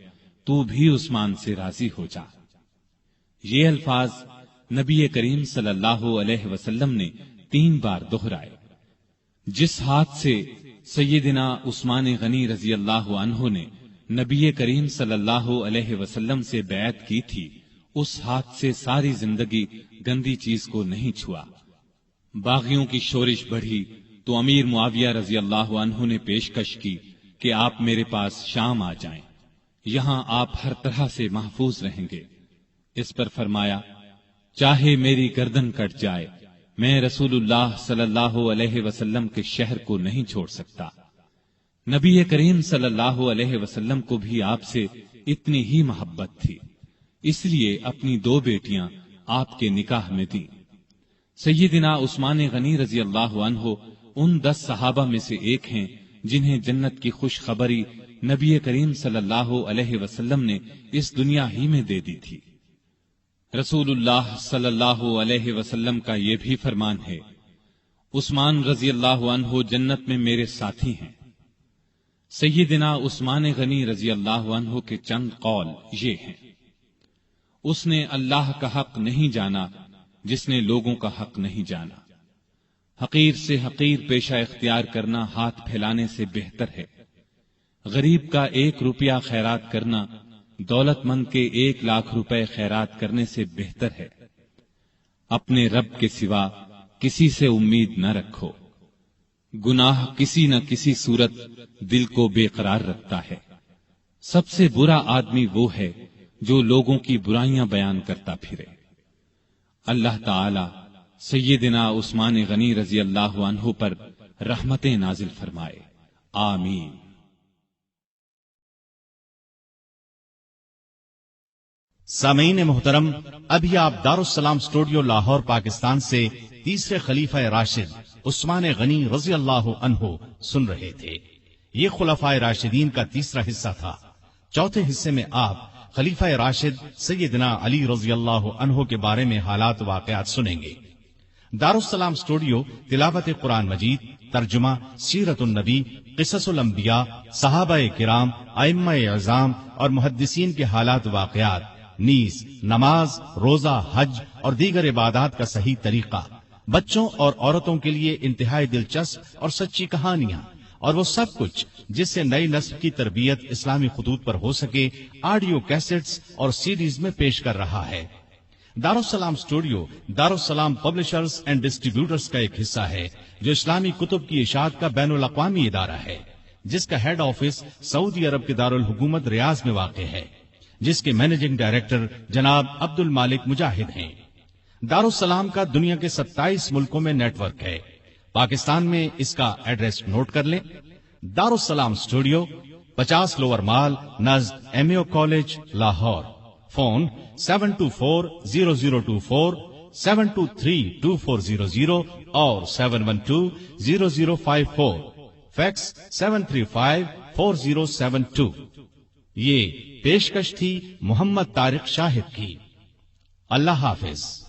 تو بھی عثمان سے راضی ہو جا۔ یہ الفاظ نبی کریم صلی اللہ علیہ وسلم نے 3 بار دہرائے۔ جس ہاتھ سے سیدنا عثمان غنی رضی اللہ عنہ نے نبی کریم صلی اللہ علیہ وسلم سے بیعت کی تھی، اس ہاتھ سے ساری زندگی گندی چیز کو نہیں چھوا۔ باغیوں کی شورش بڑھی تو امیر معاویہ رضی اللہ عنہ نے پیشکش کی کہ آپ میرے پاس شام آ جائیں، یہاں آپ ہر طرح سے محفوظ رہیں گے۔ اس پر فرمایا، چاہے میری گردن کٹ جائے، میں رسول اللہ صلی اللہ علیہ وسلم کے شہر کو نہیں چھوڑ سکتا۔ نبی کریم صلی اللہ علیہ وسلم کو بھی آپ سے اتنی ہی محبت تھی، اس لیے اپنی 2 بیٹیاں آپ کے نکاح میں دیں۔ سیدنا عثمان غنی رضی اللہ عنہ ان 10 صحابہ میں سے ایک ہیں جنہیں جنت کی خوشخبری نبی کریم صلی اللہ علیہ وسلم نے اس دنیا ہی میں دے دی تھی۔ رسول اللہ صلی اللہ علیہ وسلم کا یہ بھی فرمان ہے، عثمان رضی اللہ عنہ جنت میں میرے ساتھی ہیں۔ سیدنا عثمان غنی رضی اللہ عنہ کے چند قول یہ ہیں، اس نے اللہ کا حق نہیں جانا جس نے لوگوں کا حق نہیں جانا۔ حقیر سے حقیر پیشہ اختیار کرنا ہاتھ پھیلانے سے بہتر ہے۔ غریب کا 1 روپیہ خیرات کرنا دولت مند کے 1 لاکھ روپے خیرات کرنے سے بہتر ہے۔ اپنے رب کے سوا کسی سے امید نہ رکھو، گناہ کسی نہ کسی صورت دل کو بے قرار رکھتا ہے۔ سب سے برا آدمی وہ ہے جو لوگوں کی برائیاں بیان کرتا پھرے۔ اللہ تعالی سیدنا عثمان غنی رضی اللہ عنہ پر رحمتیں نازل فرمائے، آمین۔ سامعین محترم، ابھی آپ دارالسلام اسٹوڈیو لاہور پاکستان سے تیسرے خلیفہ راشد عثمان غنی رضی اللہ عنہ سن رہے تھے۔ یہ خلفائے راشدین کا تیسرا حصہ تھا۔ چوتھے حصے میں آپ خلیفہ راشد سیدنا علی رضی اللہ عنہ کے بارے میں حالات واقعات سنیں گے۔ دارالسلام اسٹوڈیو تلاوت قرآن مجید، ترجمہ، سیرت النبی، قصص الانبیاء، صحابہ کرام، ائمہ اعظام اور محدثین کے حالات واقعات، نیز نماز، روزہ، حج اور دیگر عبادات کا صحیح طریقہ، بچوں اور عورتوں کے لیے انتہائی دلچسپ اور سچی کہانیاں، اور وہ سب کچھ جس سے نئی نسل کی تربیت اسلامی خطوط پر ہو سکے، آڈیو کیسٹس اور سیڈیز میں پیش کر رہا ہے۔ دارالسلام اسٹوڈیو دارالسلام پبلشرز اینڈ ڈسٹریبیوٹرز کا ایک حصہ ہے جو اسلامی کتب کی اشاعت کا بین الاقوامی ادارہ ہے، جس کا ہیڈ آفس سعودی عرب کے دارالحکومت ریاض میں واقع ہے، جس کے مینیجنگ ڈائریکٹر جناب عبد المالک مجاہد ہیں۔ دارالسلام کا دنیا کے 27 ملکوں میں نیٹ ورک ہے۔ پاکستان میں اس کا ایڈریس نوٹ کر لیں۔ دارالسلام اسٹوڈیو 50 لوور مال نزد MAO کالج، لاہور۔ فون 724-0024 723-2400 اور 712-0054، فیکس 735-4072۔ یہ پیشکش تھی محمد طارق شاہد کی۔ اللہ حافظ۔